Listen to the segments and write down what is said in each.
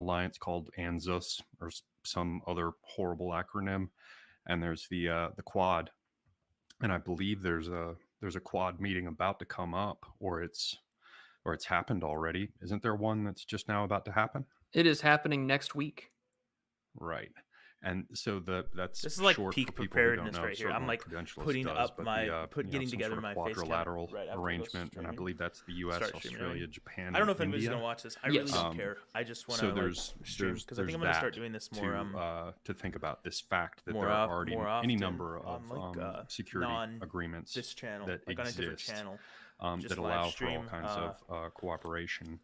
alliance called ANZUS or some other horrible acronym, and there's the Quad, and I believe there's a Quad meeting about to come up, or it's happened already. Isn't there one that's just now about to happen? It is happening next week. Right. And so that's This is like short for peak people who don't preparedness know. right here. I'm Certainly, like Prudentialist putting does, up but the my getting some together sort of my face cam quadrilateral right after I go arrangement, and I streaming. believe that's the U.S., Start streaming. Right? Australia, Japan, I don't and know if anybody's gonna India. watch this. I really Yes. don't care. I just want So to like there's stream there's because I think there's I'm gonna that start doing this more to think about this fact that more there are already more any often number of on like security non agreements this channel, that like on a different exist channel. that Just live allow for all stream. kinds of cooperation,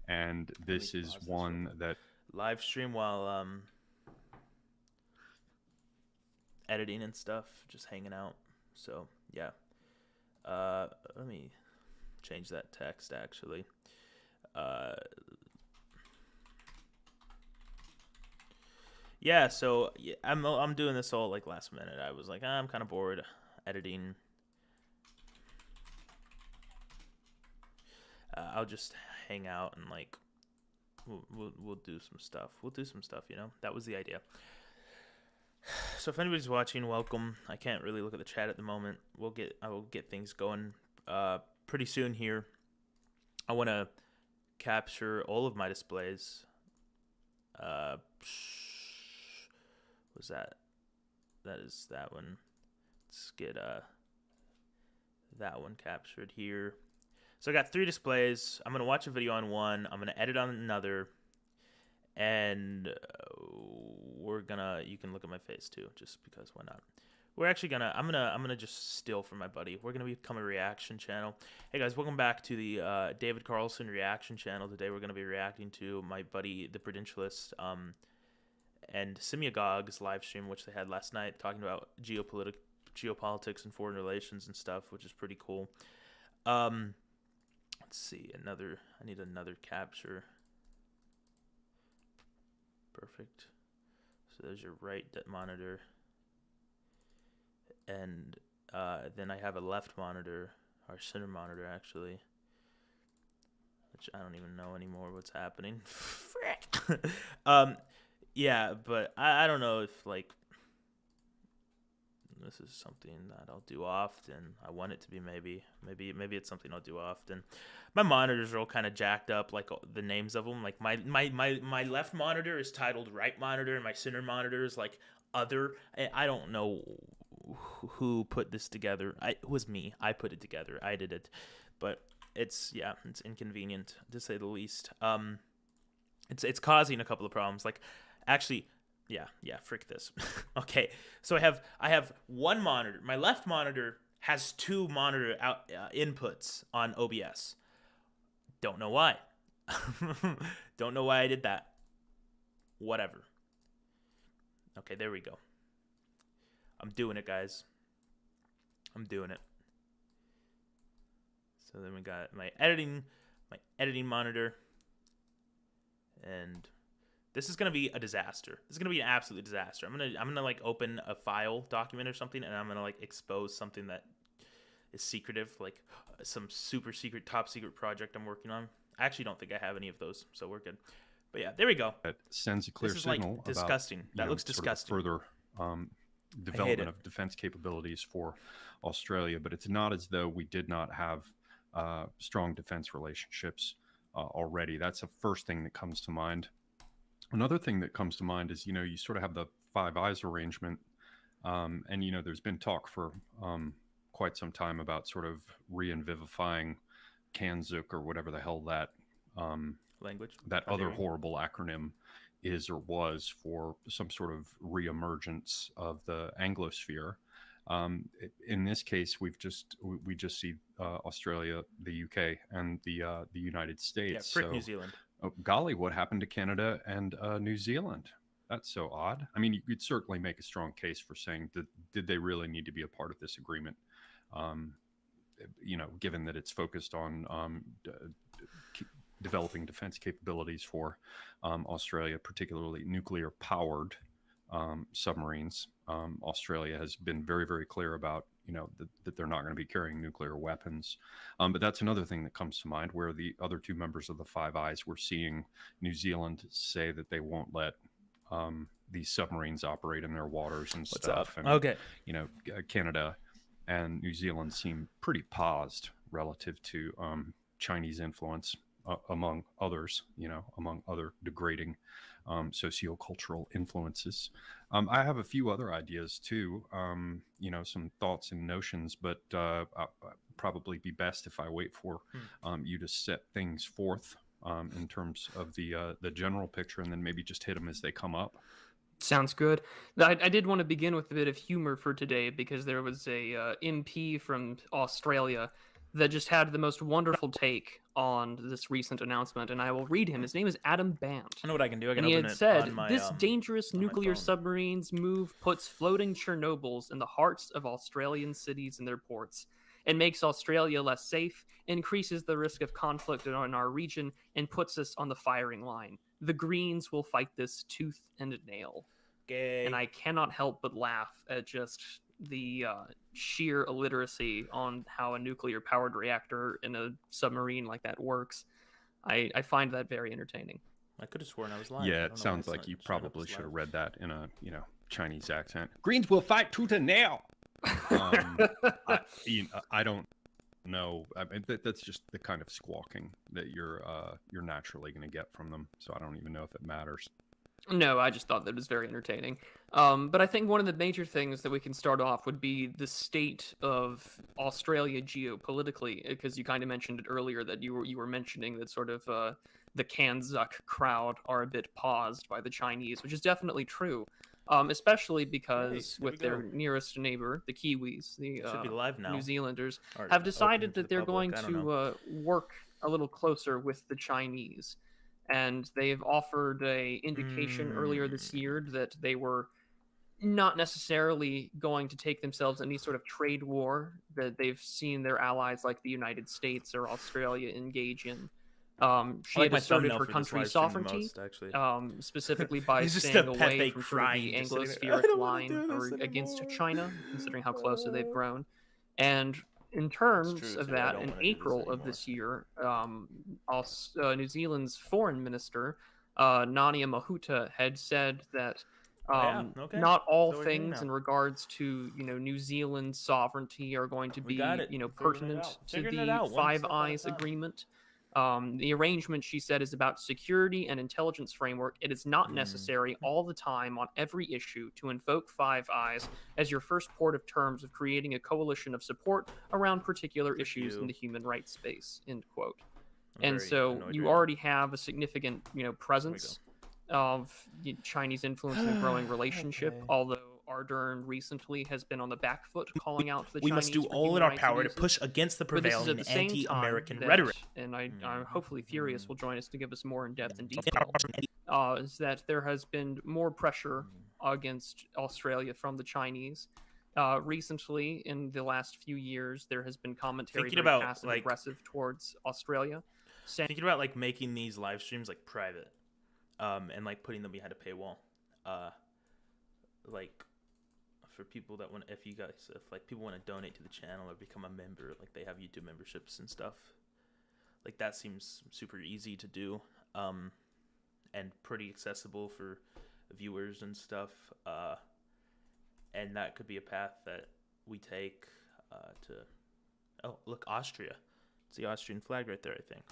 and Let me this is pause this real one quick. that Live stream while editing and stuff, just hanging out. So yeah. Let me change that text actually. Uh, yeah. So yeah, I'm doing this all like last minute. I was like, I'm kind of bored editing. I'll just hang out and like we'll do some stuff. We'll do some stuff. You know, that was the idea. So if anybody's watching, welcome. I can't really look at the chat at the moment. I will get things going pretty soon here. I want to capture all of my displays. Was that? That is that one. Let's get that one captured here. So I got 3 displays. I'm gonna watch a video on one. I'm gonna edit on another, and you can look at my face too, just because why not. I'm gonna just steal from my buddy. We're gonna become a reaction channel. Hey guys, welcome back to the David Carlson reaction channel. Today we're gonna be reacting to my buddy the Prudentialist and Simiagog's live stream, which they had last night, talking about geopolitics and foreign relations and stuff, which is pretty cool. Let's see, I need another capture. Perfect. So there's your right monitor. And then I have a left monitor, or center monitor actually, which I don't even know anymore what's happening. Frick. Yeah, but I don't know if like this is something that I'll do often. I want it to be maybe it's something I'll do often. My monitors are all kind of jacked up, like the names of them. Like my left monitor is titled right monitor, and my center monitor is like other. I don't know who put this together. It was me. I put it together. I did it, but it's inconvenient to say the least. It's causing a couple of problems. Like, actually, yeah, frick this. Okay, so I have one monitor. My left monitor has 2 monitor inputs on OBS. Don't know why. Don't know why I did that. Whatever. Okay, there we go. I'm doing it, guys. I'm doing it. So then we got my editing monitor, and this is gonna be a disaster. This is gonna be an absolute disaster. I'm gonna like open a file document or something, and I'm gonna like expose something that is secretive, like some super secret, top secret project I'm working on. I actually don't think I have any of those, so we're good. But yeah, there we go. that sends a clear This is like signal disgusting. about That looks sort of disgusting. further development of defense capabilities for Australia. But it's not as though we did not have strong defense relationships already. That's the first thing that comes to mind. Another thing that comes to mind is, you sort of have the Five Eyes arrangement, and there's been talk for quite some time about sort of re-vivifying Kanzuk, or whatever the hell that Language. that other horrible acronym is or was, for some sort of reemergence of the Anglosphere. In this case, we just see Australia, the UK, and the United States. Yeah, frick so, New Zealand. oh, golly, what happened to Canada and New Zealand? That's so odd. I mean, you could certainly make a strong case for saying that did they really need to be a part of this agreement? Given that it's focused on developing defense capabilities for Australia, particularly nuclear-powered submarines. Australia has been very, very clear about that they're not going to be carrying nuclear weapons. But that's another thing that comes to mind, where the other two members of the Five Eyes, we're seeing New Zealand say that they won't let these submarines operate in their waters and stuff. And, okay. Canada and New Zealand seem pretty paused relative to Chinese influence, among others, among other degrading sociocultural influences. I have a few other ideas too, some thoughts and notions, but I'll probably be best if I wait for you to set things forth in terms of the general picture, and then maybe just hit them as they come up. Sounds good. I did want to begin with a bit of humor for today, because there was a MP from Australia that just had the most wonderful take on this recent announcement, and I will read him. His name is Adam Bant. I know what I can do. I can and he open had it said, on my, this dangerous on my nuclear phone. submarines move puts floating Chernobyls in the hearts of Australian cities and their ports. It makes Australia less safe, increases the risk of conflict in our region, and puts us on the firing line. The Greens will fight this tooth and nail. Gay. And I cannot help but laugh at just the sheer illiteracy on how a nuclear-powered reactor in a submarine like that works. I find that very entertaining. I could have sworn I was lying. Yeah, it sounds like you probably should have read that in a Chinese accent. Greens will fight tooth and nail. I don't know. I mean, that's just the kind of squawking that you're naturally going to get from them. So I don't even know if it matters. No, I just thought that was very entertaining. But I think one of the major things that we can start off would be the state of Australia geopolitically, because you kind of mentioned it earlier that you were mentioning that sort of the Kanzuk crowd are a bit paused by the Chinese, which is definitely true. Especially because with their nearest neighbor, the Kiwis, the New Zealanders, have decided that they're going to work a little closer with the Chinese. And they've offered a indication earlier this year that they were not necessarily going to take themselves any sort of trade war that they've seen their allies like the United States or Australia engage in. She had asserted her country's sovereignty, specifically by staying away from sort of the Anglospheric line or against China, considering how closely they've grown. And in terms of that, in April of this year, New Zealand's foreign minister, Nania Mahuta, had said that not all things in regards to New Zealand's sovereignty are going to be pertinent to the Five Eyes agreement. The arrangement, she said, is about security and intelligence framework. It is not necessary all the time on every issue to invoke Five Eyes as your first port of terms of creating a coalition of support around particular issues in the human rights space, end quote. And so you already have a significant, presence of Chinese influence in a growing relationship, although Ardern recently has been on the back foot calling out the Chinese. We must do all in our power to push against the prevailing anti-American rhetoric. And hopefully Furious will join us to give us more in-depth and detail. Is that there has been more pressure against Australia from the Chinese. Recently, in the last few years, there has been commentary very passive aggressive towards Australia. Thinking about making these live streams private, and putting them behind a paywall. For people that if people want to donate to the channel or become a member, they have YouTube memberships and stuff, that seems super easy to do, and pretty accessible for viewers and stuff, and that could be a path that we take to Austria. It's the Austrian flag right there, I think.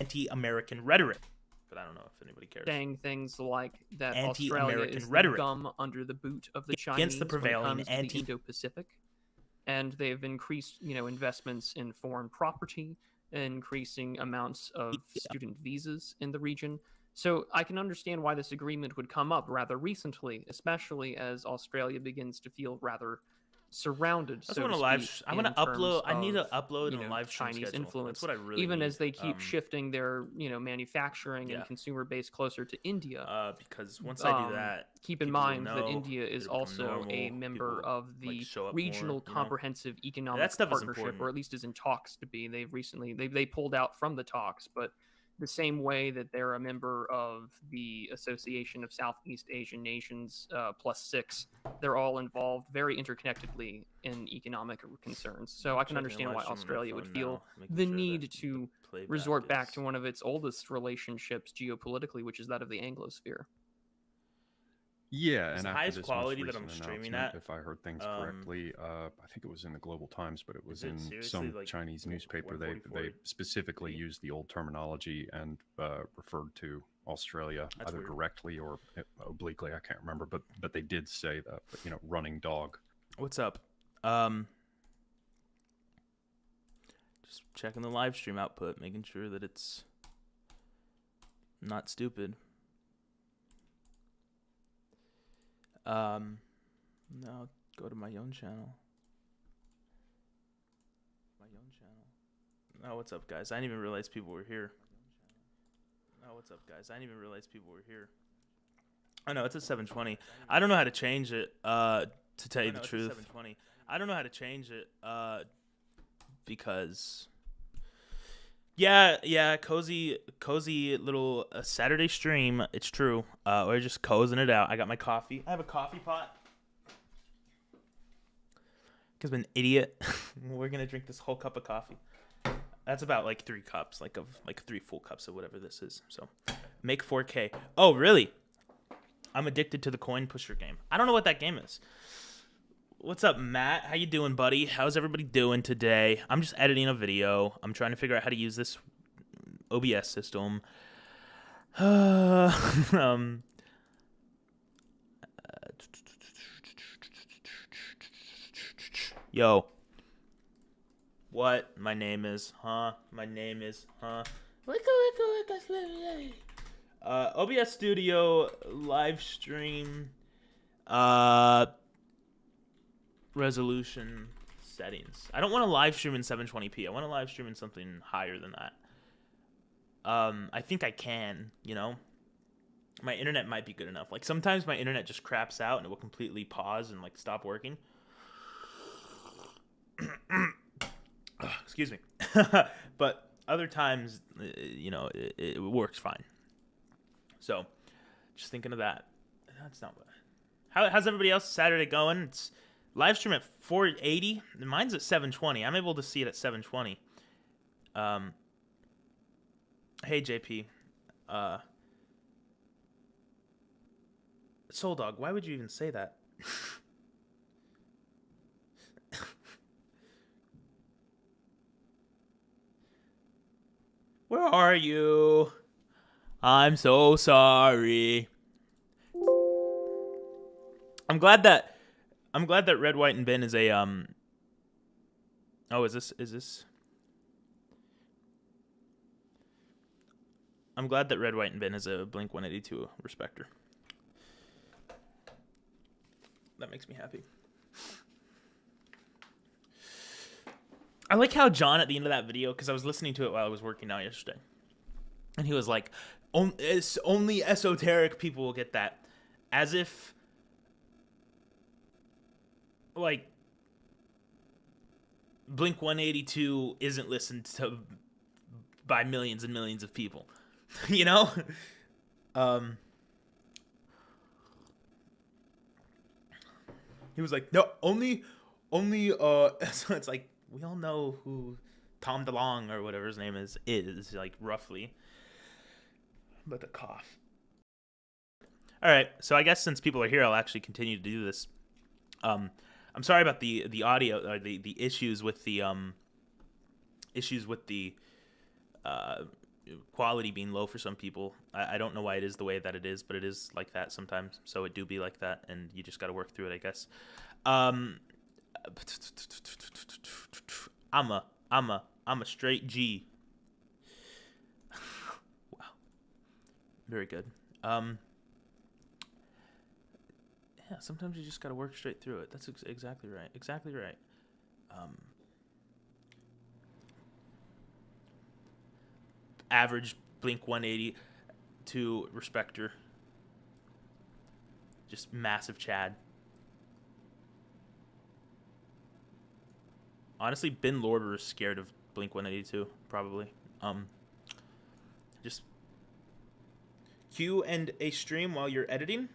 Anti-American rhetoric. But I don't know if anybody cares. Saying things like that Australia is the gum under the boot of the Chinese against the prevailing when it comes to the Indo-Pacific, and they've increased, investments in foreign property, increasing amounts of student visas in the region. So I can understand why this agreement would come up rather recently, especially as Australia begins to feel rather surrounded. I want to upload. I need to upload a live Chinese schedule. influence. That's what I really even need. As they keep shifting their manufacturing and consumer base closer to India. Because once I do that, keep in mind that India is also a member of the Regional Comprehensive Economic Partnership, or at least is in talks to be. They've recently they pulled out from the talks, but the same way that they're a member of the Association of Southeast Asian Nations +6. They're all involved very interconnectedly in economic concerns. So I can understand why Australia would feel the need to resort back to one of its oldest relationships geopolitically, which is that of the Anglosphere. Yeah, It's and the after highest this quality most that I'm recent streaming announcement, at. if I heard things correctly, I think it was in the Global Times, but it was in some like Chinese newspaper. They specifically used the old terminology and referred to Australia That's either weird. directly or obliquely. I can't remember, but they did say that. But, you know, running dog. What's up? Just checking the live stream output, making sure that it's not stupid. No, go to my own channel. Oh, what's up, guys? I didn't even realize people were here. Oh, no, it's at 7:20. I don't know how to change it, to tell you the truth. I don't know how to change it, because... Yeah, cozy little Saturday stream. It's true. We're just cozying it out. I got my coffee. I have a coffee pot. Because I'm an idiot. We're gonna drink this whole cup of coffee. That's about like 3 cups, like 3 full cups of whatever this is. So, make 4K. Oh, really? I'm addicted to the coin pusher game. I don't know what that game is. What's up, Matt? How you doing, buddy? How's everybody doing today? I'm just editing a video. I'm trying to figure out how to use this OBS system. Yo. What? My name is, huh? OBS Studio live stream. Resolution settings. I don't want to live stream in 720p. I want to live stream in something higher than that. I think I can, you know. My internet might be good enough. Like sometimes my internet just craps out and it will completely pause and like stop working. Excuse me. But other times, you know, it works fine. So, just thinking of that. That's not what. How's everybody else Saturday going? It's live stream at 480. Mine's at 720. I'm able to see it at 720. Hey JP. Soul Dog, why would you even say that? Where are you? I'm so sorry. I'm glad that Red, White, and Ben is a Oh, is this? I'm glad that Red, White, and Ben is a Blink 182 respecter. That makes me happy. I like how John at the end of that video, because I was listening to it while I was working out yesterday, and he was like, only esoteric people will get that. As if, like, Blink 182 isn't listened to by millions and millions of people. You know? He was like, no, only so it's like, we all know who Tom DeLonge or whatever his name is like roughly. But the cough. All right, so I guess since people are here, I'll actually continue to do this. I'm sorry about the audio or the issues with the quality being low for some people. I don't know why it is the way that it is, but it is like that sometimes. So it do be like that, and you just got to work through it, I guess. I'm a straight G. Wow, very good. Yeah, sometimes you just got to work straight through it. That's exactly right. Exactly right. Average Blink 182 respecter. Just massive Chad. Honestly, Ben Lorber is scared of Blink 182, probably. Just Q&A stream while you're editing?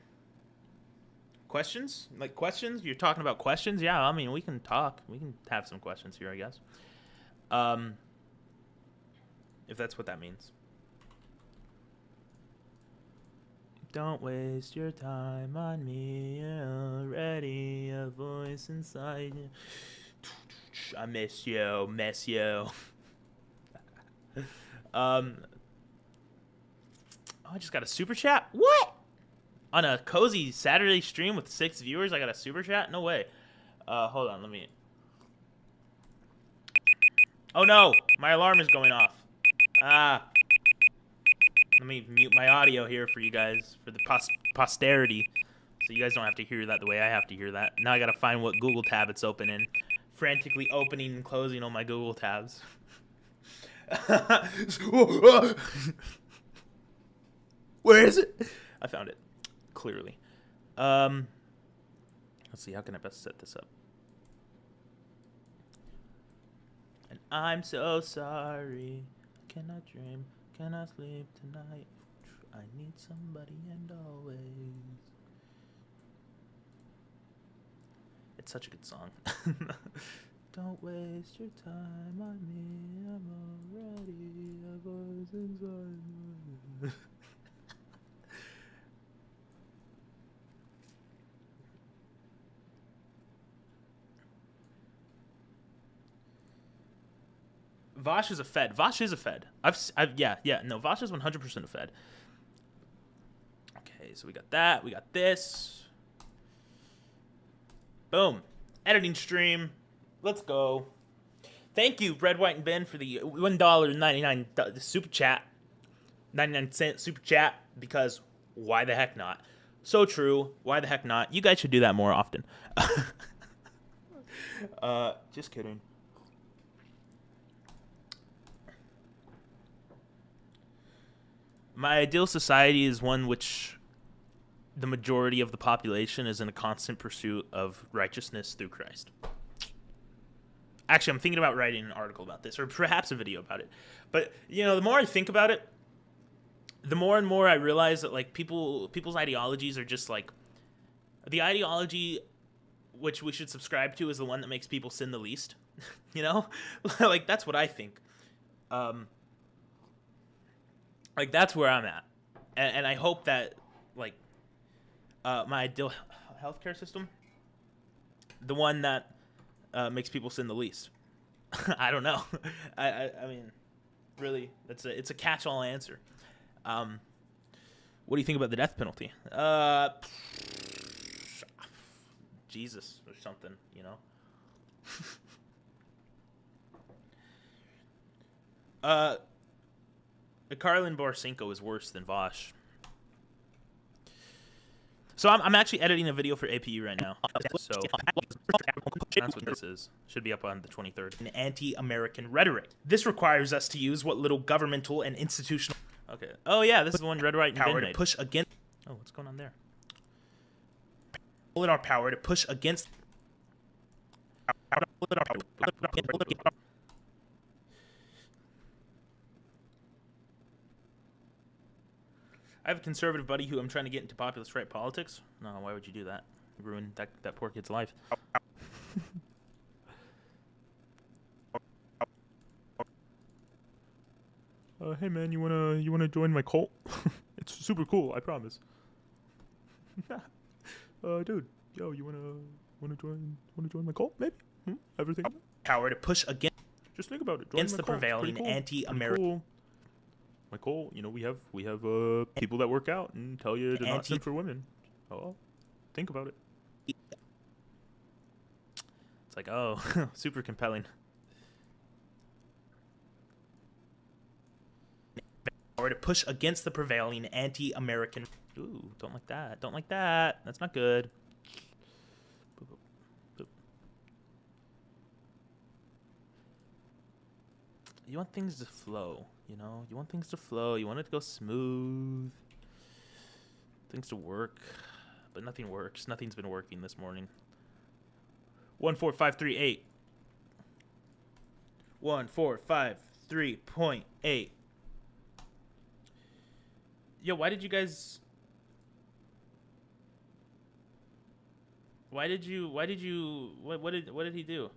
Questions? Like questions? You're talking about questions? Yeah, I mean, we can talk. We can have some questions here, I guess. If that's what that means. Don't waste your time on me. You're already a voice inside you. I miss you. Miss you. Oh, I just got a super chat. What? On a cozy Saturday stream with 6 viewers, I got a super chat? No way. Hold on, let me... Oh no! My alarm is going off. Ah. Let me mute my audio here for you guys, for the posterity. So you guys don't have to hear that the way I have to hear that. Now I gotta find what Google tab it's open in. Frantically opening and closing all my Google tabs. Where is it? I found it. Clearly. Let's see, how can I best set this up? And I'm so sorry. Cannot dream, cannot sleep tonight. I need somebody and always. It's such a good song. Don't waste your time on me. I'm already a voice inside. Vosh is a Fed. Vosh is a Fed. No, Vosh is 100% a Fed. Okay, so we got that. We got this. Boom. Editing stream. Let's go. Thank you, Red, White, and Ben, for the $1.99 super chat. 99-cent super chat, because why the heck not? So true. Why the heck not? You guys should do that more often. Just kidding. My ideal society is one which the majority of the population is in a constant pursuit of righteousness through Christ. Actually, I'm thinking about writing an article about this, or perhaps a video about it. But, the more I think about it, the more and more I realize that, like, people's ideologies are just, like, the ideology which we should subscribe to is the one that makes people sin the least. Like, that's what I think. Like, that's where I'm at. And I hope that, like, my ideal healthcare system, the one that makes people sin the least. I don't know. I mean, really, it's a catch-all answer. What do you think about the death penalty? Jesus or something, Carlin Borisenko is worse than Vosh. So I'm actually editing a video for APU right now. So that's what this is. Should be up on the 23rd. An anti-American rhetoric. This requires us to use what little governmental and institutional... Okay. Oh, yeah, this is the one Red, Right, and Ben made. Push against... Oh, what's going on there? In our power to push against... I have a conservative buddy who I'm trying to get into populist right politics. No, why would you do that? Ruin that poor kid's life. Hey man, you wanna join my cult? It's super cool, I promise. Dude, yo, you wanna join my cult? Maybe. Everything. Power to push against. Just think about it. Join against the prevailing anti-American. Cool. My cult, we have people that work out and tell you to not sin for women. Oh, think about it. It's like, oh, super compelling. Or to push against the prevailing anti-American. Ooh, don't like that. Don't like that. That's not good. Boop, boop, boop. You want things to flow, you want things to flow. You want it to go smooth. Things to work. But nothing works. Nothing's been working this morning. 14538. 145.3.8. Yo, why did you guys? What did he do?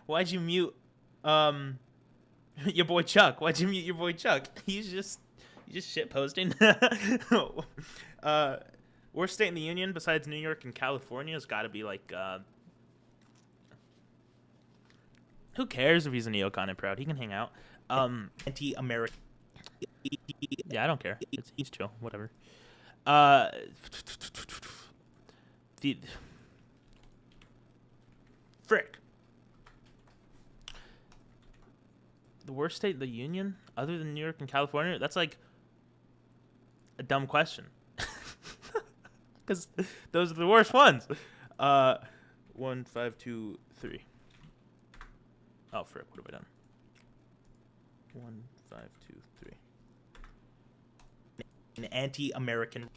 Why'd you mute your boy Chuck? Why'd you mute your boy Chuck? He's just shit posting. Worst state in the union besides New York and California has got to be like who cares if he's a neocon and proud? He can hang out. Anti-American. Yeah, I don't care. He's chill. Whatever. Frick. The worst state in the union, other than New York and California? That's like a dumb question. Because those are the worst ones. 1, 5, 2, 3. Oh, frick. What have I done? 1, 5, 2, 3. An anti-American.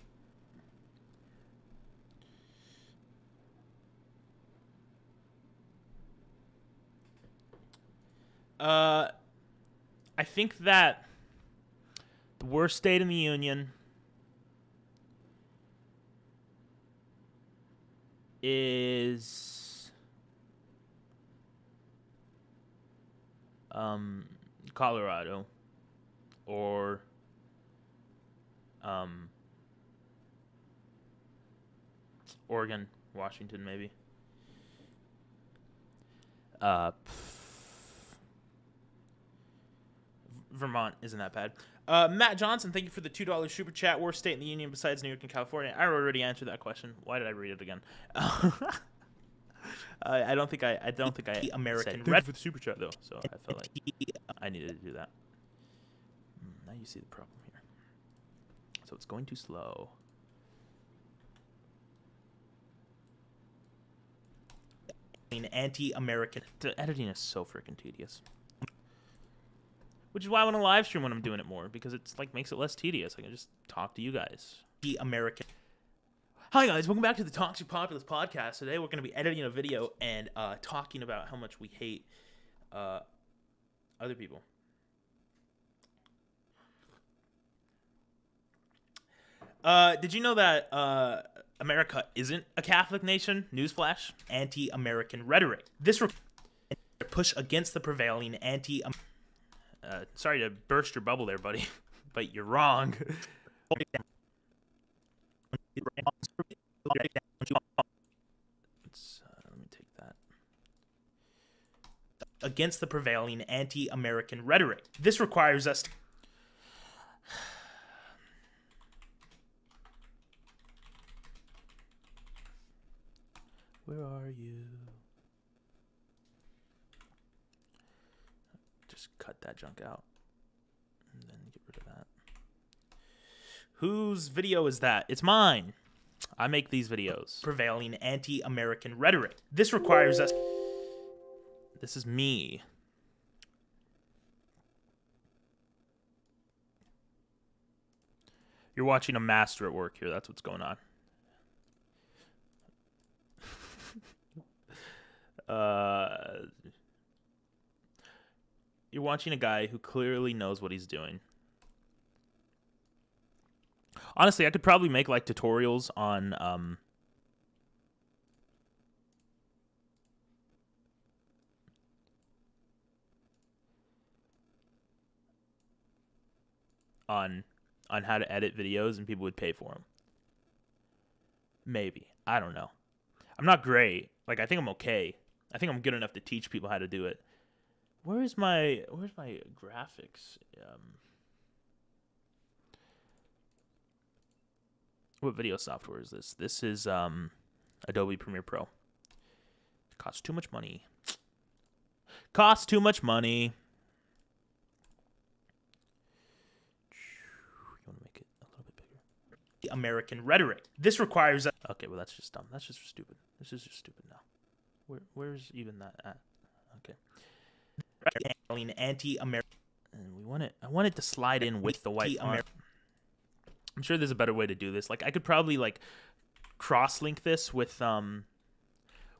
I think that the worst state in the union is Colorado or Oregon, Washington, maybe. Vermont isn't that bad. Matt Johnson, thank you for the $2 super chat. Worst state in the union besides New York and California. I already answered that question. Why did I read it again? I don't think I American said, thank you for the super chat though. So I felt like I needed to do that. Now you see the problem here. So it's going too slow. Anti-American. The editing is so freaking tedious. Which is why I want to live stream when I'm doing it more, because it's like makes it less tedious. I can just talk to you guys. The American. Hi guys, welcome back to the Toxic Populace podcast. Today we're going to be editing a video and talking about how much we hate other people. Did you know that America isn't a Catholic nation? Newsflash. Anti-American rhetoric. This push against the prevailing sorry to burst your bubble there, buddy, but you're wrong. Let me take that. Against the prevailing anti-American rhetoric. This requires us to... Where are you? Just cut that junk out and then get rid of that. Whose video is that? It's mine. I make these videos. Prevailing anti-American rhetoric. This requires us... This is me. You're watching a master at work here. That's what's going on. You're watching a guy who clearly knows what he's doing. Honestly, I could probably make like tutorials on how to edit videos, and people would pay for them. Maybe. I don't know. I'm not great. Like, I think I'm okay. I think I'm good enough to teach people how to do it. Where's my graphics? What video software is this? This is Adobe Premiere Pro. It costs too much money. Costs too much money. You want to make it a little bit bigger? The American rhetoric. This requires... Okay, well, that's just dumb. That's just stupid. This is just stupid now. Where's even that at? Okay. Anti-American. And I want it to slide in with the white font. I'm sure there's a better way to do this. Like, I could probably like cross-link this with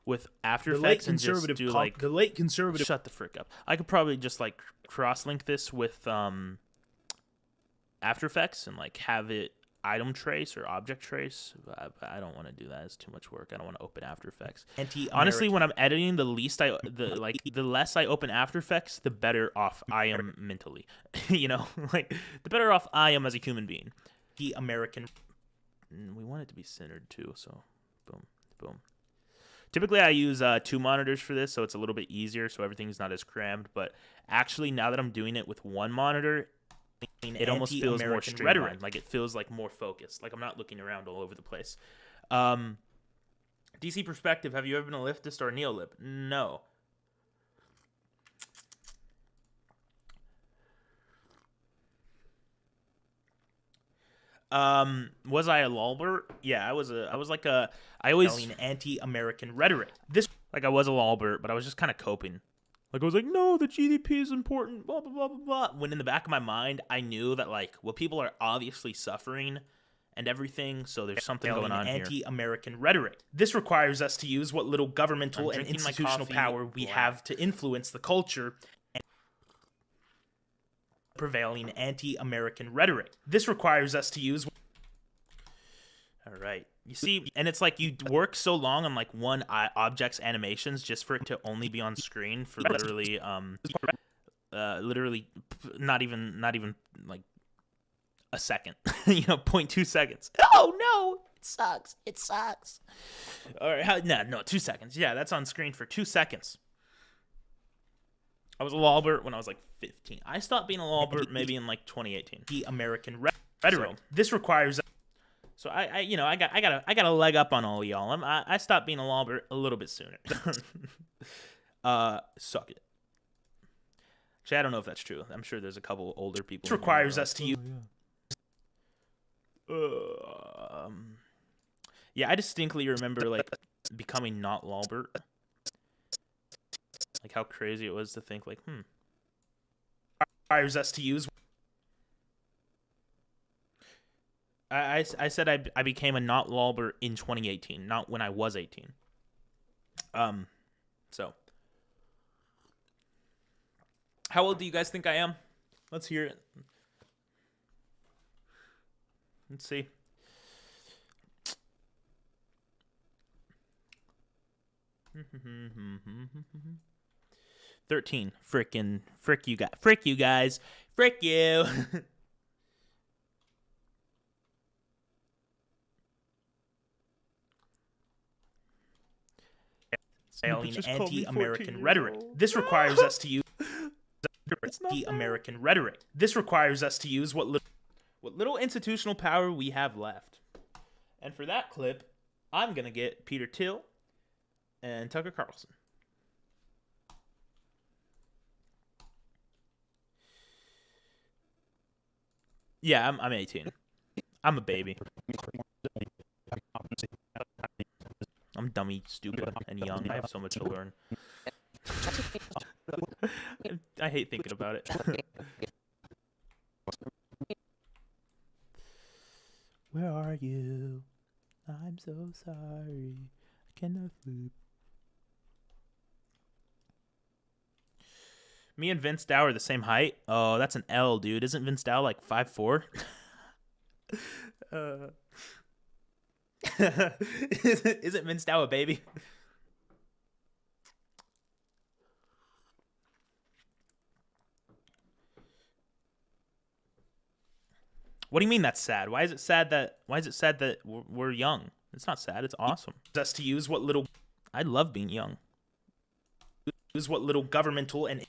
with After The late Effects and just conservative, do like the late conservative. shut the frick up. I could probably just like cross-link this with After Effects and like have it item trace or object trace. I don't want to do that. It's too much work. I don't want to open After Effects. Honestly, when I'm editing, the less I open After Effects, the better off I am mentally. You know, like the better off I am as a human being. The American. We want it to be centered too, so boom, boom. Typically, I use 2 monitors for this, so it's a little bit easier, so everything's not as crammed. But actually, now that I'm doing it with 1 monitor, it almost feels more streamlined. Like, it feels like more focused. Like, I'm not looking around all over the place. DC perspective, have you ever been a leftist or a neolib? No. Was I a lolbert? Yeah, I was I always anti-American rhetoric. I was a lolbert, but I was just kind of coping. Like, I was like, no, the GDP is important, blah, blah, blah, blah, blah. When in the back of my mind, I knew that, like, well, people are obviously suffering and everything, so there's something going on here. Anti-American rhetoric. This requires us to use what little governmental and institutional power we have to influence the culture and prevailing anti-American rhetoric. This requires us to use... All right. You see, and it's like you work so long on like one object's animations just for it to only be on screen for literally not even like a second. 0.2 seconds. Oh no, it sucks. All right, no, 2 seconds. Yeah, that's on screen for 2 seconds. I was a lolbert when I was like 15. I stopped being a lolbert maybe in like 2018. The American rhetoric. This requires... So I got a leg up on all y'all. I stopped being a lolbert a little bit sooner. Suck it. Actually, I don't know if that's true. I'm sure there's a couple older people. This requires us to use. Yeah, I distinctly remember like becoming not lolbert. Like how crazy it was to think like, Requires us to use. I said I became a not lolbert in 2018, not when I was 18. So how old do you guys think I am? Let's hear it. Let's see. $13. Frick you guys. Frick you. Anti-American rhetoric. This requires us to use anti-American rhetoric. This requires us to use what little institutional power we have left. And for that clip, I'm gonna get Peter Thiel and Tucker Carlson. Yeah, I'm 18. I'm a baby. I'm dummy, stupid, and young. I have so much to learn. I hate thinking about it. Where are you? I'm so sorry. I cannot sleep. Me and Vince Dow are the same height. Oh, that's an L, dude. Isn't Vince Dow like 5'4"? Isn't Vince Dow a baby? What do you mean that's sad? Why is it sad that we're young? It's not sad. It's awesome. Us to use what little... I love being young. Use what little governmental and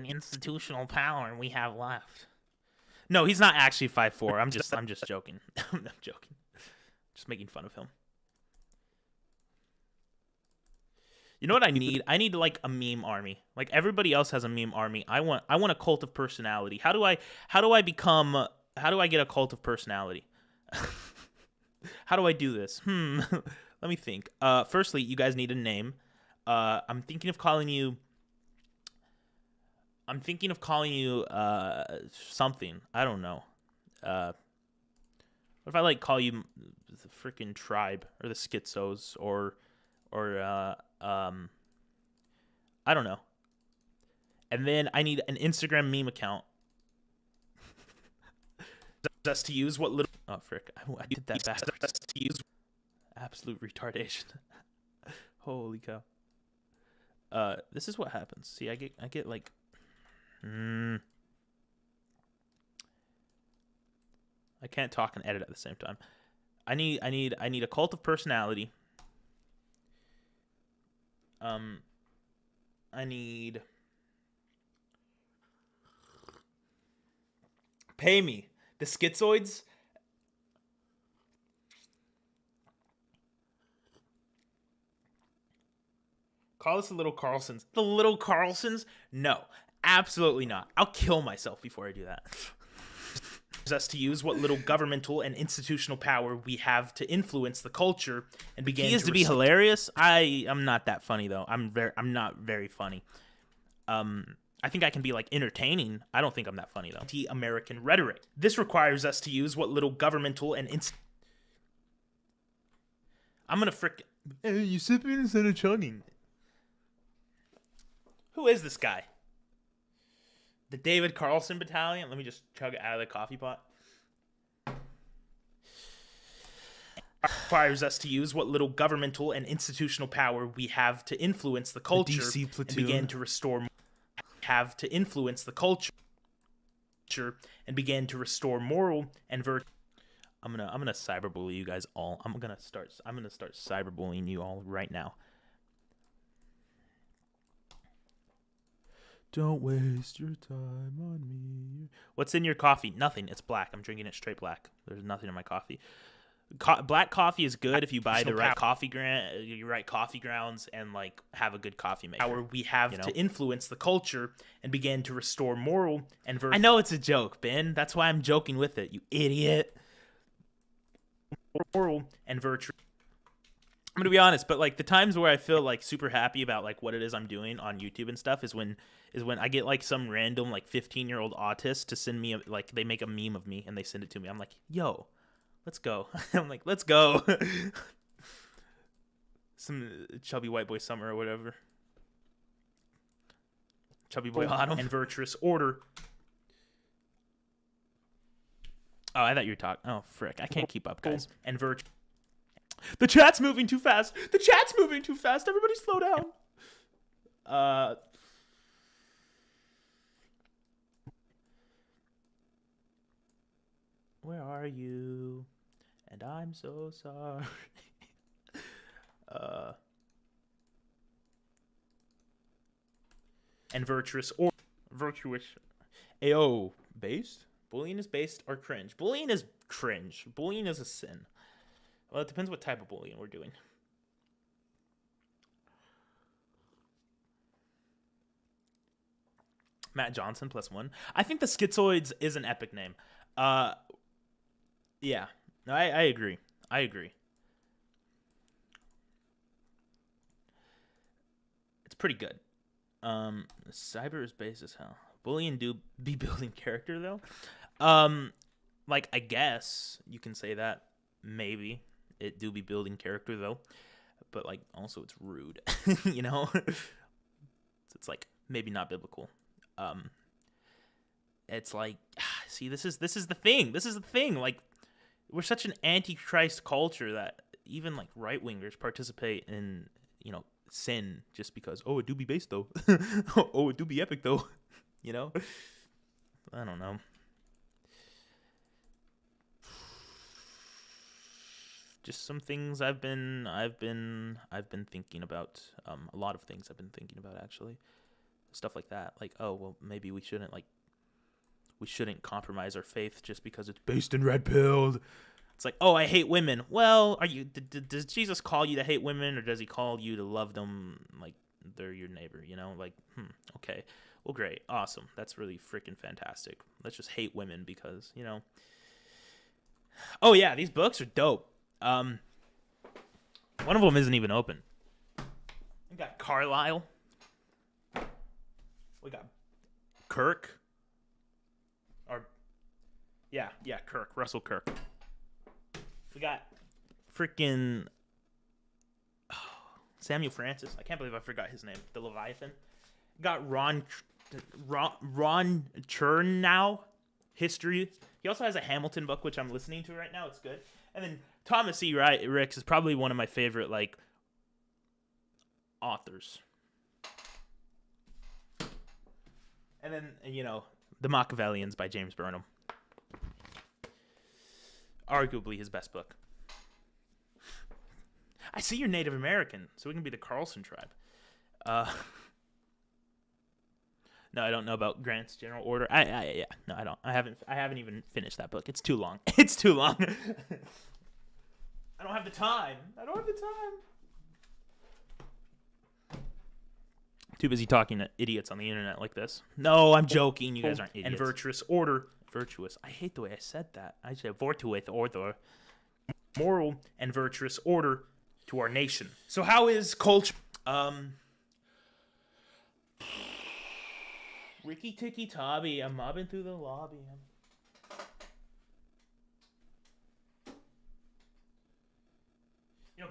institutional power we have left. No, he's not actually 5'4". I'm just joking. I'm joking. Just making fun of him. You know what I need? I need like a meme army. Like everybody else has a meme army. I want a cult of personality. How do I get a cult of personality? How do I do this? Let me think. Firstly, you guys need a name. I'm thinking of calling you something. I don't know. What What if I like call you the freaking tribe or the schizos or I don't know. And then I need an Instagram meme account. Us to use what little. Oh frick! I did that backwards. Us to use. Absolute retardation. Holy cow. This is what happens. See, I get like. I can't talk and edit at the same time. I need a cult of personality. I need pay me the schizoids. Call us the little Carlsons. The little Carlsons? No, absolutely not. I'll kill myself before I do that. Us to use what little governmental and institutional power we have to influence the culture and begin. The key is to be hilarious. I'm not that funny though. I'm not very funny. I think I can be like entertaining. I don't think I'm that funny though. Anti-American rhetoric. This requires us to use what little governmental and I'm gonna Hey, you sipping instead of chugging. Who is this guy? The David Carlson Battalion. Let me just chug it out of the coffee pot. Requires us to use what little governmental and institutional power we have to influence the culture and begin to restore. Have to influence the culture and begin to restore moral and virtue. I'm gonna cyberbully you guys all. I'm gonna start cyberbullying you all right now. Don't waste your time on me. What's in your coffee? Nothing. It's black. I'm drinking it straight black. There's nothing in my coffee. Black coffee is good if you buy the right coffee grounds and like have a good coffee maker. Power we have to influence the culture and begin to restore moral and virtue. I know it's a joke, Ben. That's why I'm joking with it. You idiot. Moral and virtue. I'm gonna be honest, but like the times where I feel like super happy about like what it is I'm doing on YouTube and stuff is when I get like some random like 15-year-old autist to send me like they make a meme of me and they send it to me. I'm like, yo, let's go. I'm like, let's go. Some chubby white boy summer or whatever. Chubby boy autumn and virtuous order. Oh, I thought you were talking. Oh, frick! I can't keep up, guys. And virtue. The chat's moving too fast. The chat's moving too fast. Everybody slow down. Where are you? And I'm so sorry. And virtuous or virtuous. Ayo, based? Bullying is based or cringe? Bullying is cringe. Bullying is a sin. Well, it depends what type of bullying we're doing. Matt Johnson +1. I think the Schizoids is an epic name. Yeah, I agree. I agree. It's pretty good. Cyber is base as hell. Bullying do be building character though. Like I guess you can say that. Maybe it do be building character though, but like also it's rude. You know, it's like maybe not biblical. It's like, see, this is the thing. This is the thing. Like, we're such an antichrist culture that even like right wingers participate in, you know, sin just because. Oh, it do be based though. Oh, it do be epic though. You know, I don't know. Just some things I've been thinking about. A lot of things I've been thinking about actually. Stuff like that. Like, oh well, maybe we shouldn't compromise our faith just because it's based in red pilled. It's like, oh, I hate women. Well, does Jesus call you to hate women, or does he call you to love them like they're your neighbor? You know, like, okay, well, great, awesome, that's really freaking fantastic. Let's just hate women because, you know. Oh yeah, these books are dope. One of them isn't even open. We got Carlisle. We got Kirk. Or, yeah, Kirk. Russell Kirk. We got freaking Samuel Francis. I can't believe I forgot his name. The Leviathan. Got Ron Chernow, History. He also has a Hamilton book, which I'm listening to right now. It's good. And then Thomas E. Ricks is probably one of my favorite authors. And then The Machiavellians by James Burnham. Arguably his best book. I see you're Native American, so we can be the Carlson tribe. No, I don't know about Grant's General Order. No, I don't. I haven't even finished that book. It's too long. It's too long. I don't have the time. Too busy talking to idiots on the internet like this. No, I'm joking. You guys aren't idiots. And virtuous order. Virtuous. I hate the way I said that. I said virtuous order. Moral and virtuous order to our nation. So how is culture? Ricky Ticky Tabby, I'm mobbing through the lobby.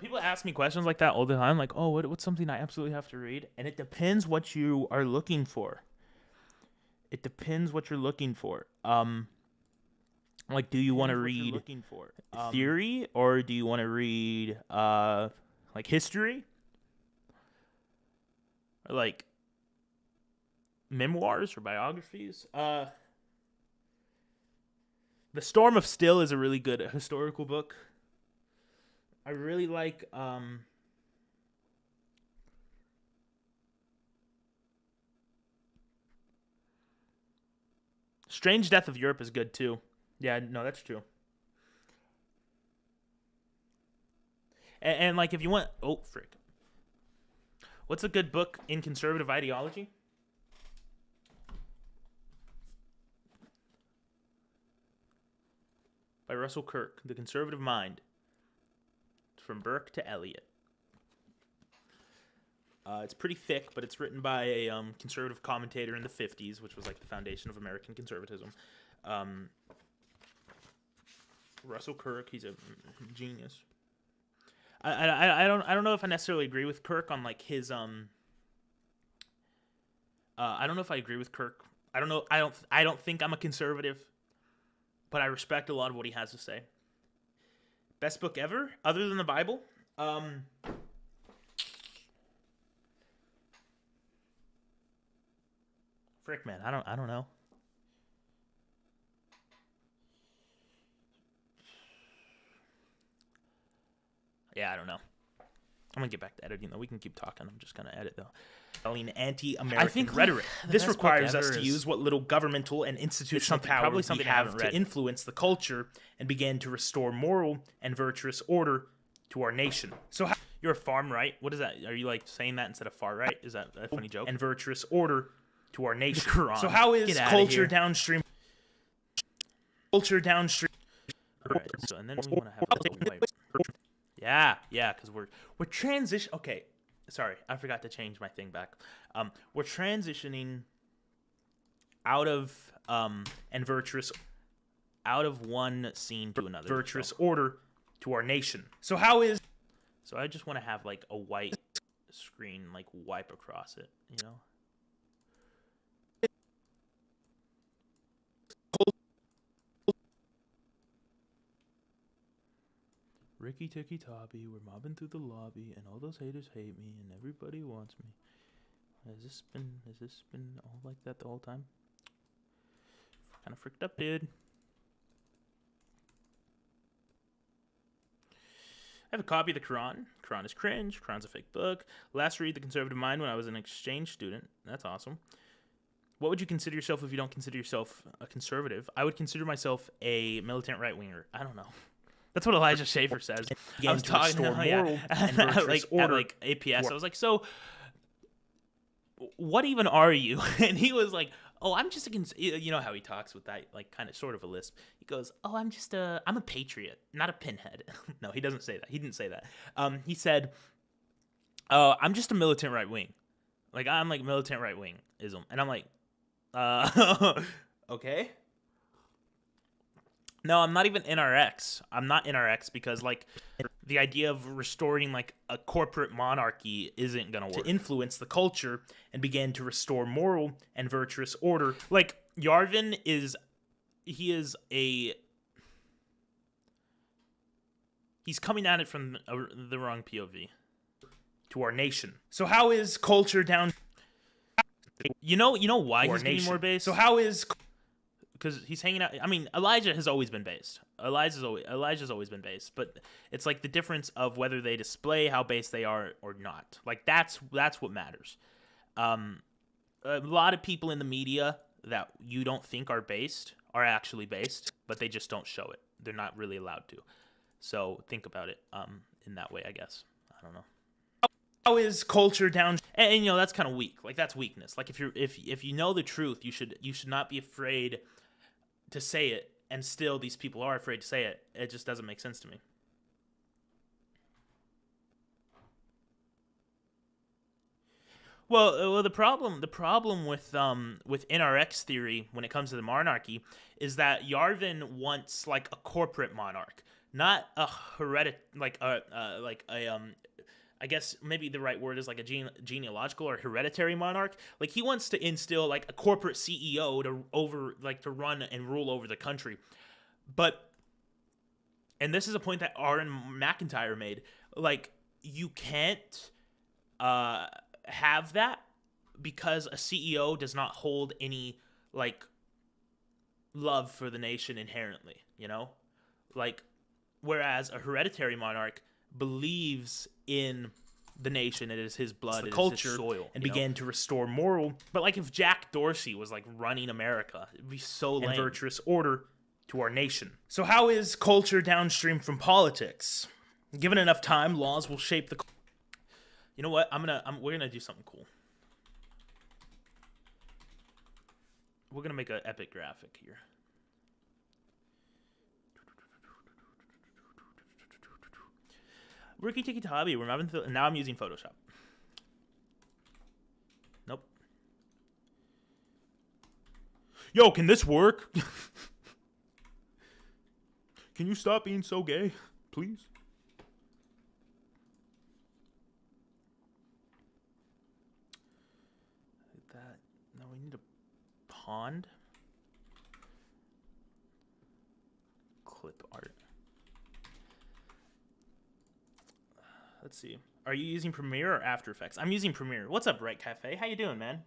People ask me questions like that all the time, like, oh, what's something I absolutely have to read? And it depends what you are looking for. It depends what you're looking for. Like, do you want to read theory, or do you want to read history, or like memoirs or biographies? The Storm of Still is a really good historical book. I really like Strange Death of Europe is good too. Yeah, no, that's true. And like if you want, oh frick. What's a good book in conservative ideology? By Russell Kirk, The Conservative Mind. It's from Burke to Eliot. It's pretty thick, but it's written by a conservative commentator in the 50s, which was like the foundation of American conservatism. Russell Kirk, he's a genius. I don't know if I necessarily agree with Kirk on like his I don't know if I agree with Kirk. I don't think I'm a conservative, but I respect a lot of what he has to say. Best book ever, other than the Bible? Frick, man, I don't know. Yeah, I don't know. I'm gonna get back to editing though. We can keep talking. I'm just gonna edit though. Anti-American rhetoric. This requires us to use what little governmental and institutional power we have to influence the culture and begin to restore moral and virtuous order to our nation. So you're a farm right? What is that? Are you like saying that instead of far right? Is that a funny joke? And virtuous order to our nation. The Quran. So how is culture downstream? Culture downstream. All right. So and then we want to have a little white. Yeah, because we're transition. Okay, sorry, I forgot to change my thing back. We're transitioning out of and virtuous out of one scene to another. Virtuous order to our nation. So I just want to have like a white screen, like wipe across it, you know. Ricky Ticky Tabby, we're mobbing through the lobby, and all those haters hate me, and everybody wants me. Has this been all like that the whole time? Kind of freaked up, dude. I have a copy of the Quran. Quran is cringe. Quran's a fake book. Last read The Conservative Mind when I was an exchange student. That's awesome. What would you consider yourself if you don't consider yourself a conservative? I would consider myself a militant right-winger. I don't know. That's what Elijah Schaefer says. I was talking to moral and like APS. I was like, so what even are you? And he was like, oh, I'm just you know how he talks with that, like kind of sort of a lisp. He goes, oh, I'm a patriot, not a pinhead. No, he doesn't say that. He didn't say that. He said, oh, I'm just a militant right wing. Like I'm like militant right wingism. And I'm like, okay. No, I'm not even NRX. I'm not NRX because like the idea of restoring like a corporate monarchy isn't gonna work. To influence the culture and began to restore moral and virtuous order. Like Yarvin is, he's coming at it from the wrong POV to our nation. So how is culture down? You know why he's getting more based? So how is? Because he's hanging out. I mean, Elijah has always been based. Elijah's always been based, but it's like the difference of whether they display how based they are or not. Like that's what matters. A lot of people in the media that you don't think are based are actually based, but they just don't show it. They're not really allowed to. So think about it in that way, I guess. I don't know. How is culture down? And you know that's kind of weak. Like that's weakness. Like if you know the truth, you should not be afraid to say it, and still these people are afraid to say it. It just doesn't make sense to me. Well, the problem with NRX theory when it comes to the monarchy is that Yarvin wants like a corporate monarch, not a I guess maybe the right word is like a genealogical or hereditary monarch. Like he wants to instill like a corporate CEO to run and rule over the country. But, and this is a point that Aaron McIntyre made, like you can't have that because a CEO does not hold any like love for the nation inherently, you know? Like whereas a hereditary monarch believes in the nation, it is his blood, the it culture, is his soil, and began to restore moral. But like if Jack Dorsey was like running America, it'd be so lame. And virtuous order to our nation. So how is culture downstream from politics? Given enough time, laws will shape the. You know what? We're gonna do something cool. We're gonna make an epic graphic here. Rookie Tiki Tabi. Now I'm using Photoshop. Nope. Yo, can this work? Can you stop being so gay, please? That. No, we need a pond. Clip art. Let's see. Are you using Premiere or After Effects? I'm using Premiere. What's up, Right Cafe? How you doing, man?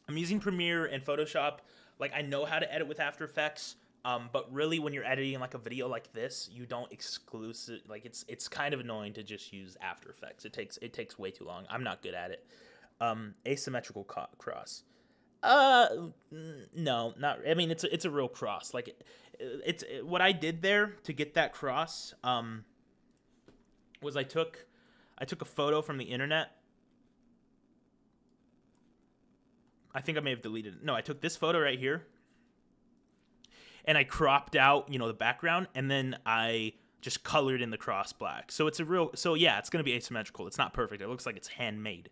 I'm using Premiere and Photoshop. Like, I know how to edit with After Effects, but really when you're editing like a video like this, you don't exclusive. Like, it's kind of annoying to just use After Effects. It takes way too long. I'm not good at it. Asymmetrical cross. No, not. I mean, it's a real cross. Like, it's what I did there to get that cross. Was I took a photo from the internet. I think I may have deleted it. No, I took this photo right here. And I cropped out, the background, and then I just colored in the cross black. So it's it's going to be asymmetrical. It's not perfect. It looks like it's handmade.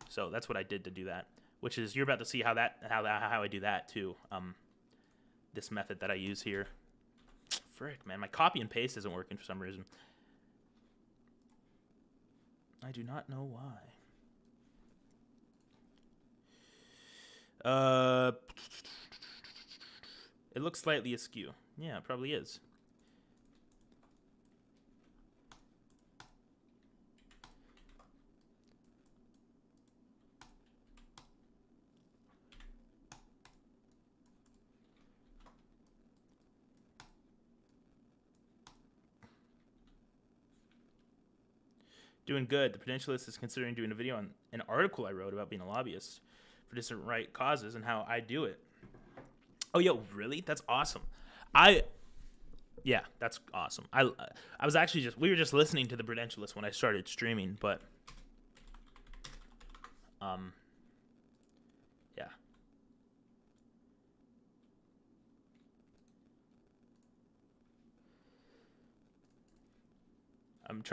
So that's what I did to do that, which is you're about to see how I do that too. This method that I use here. Frick, man, my copy and paste isn't working for some reason. I do not know why. It looks slightly askew. Yeah, it probably is. Doing good. The Prudentialist is considering doing a video on an article I wrote about being a lobbyist for different right causes and how I do it. Oh, yo, really? That's awesome. Yeah, that's awesome. I was actually we were just listening to the Prudentialist when I started streaming, but yeah.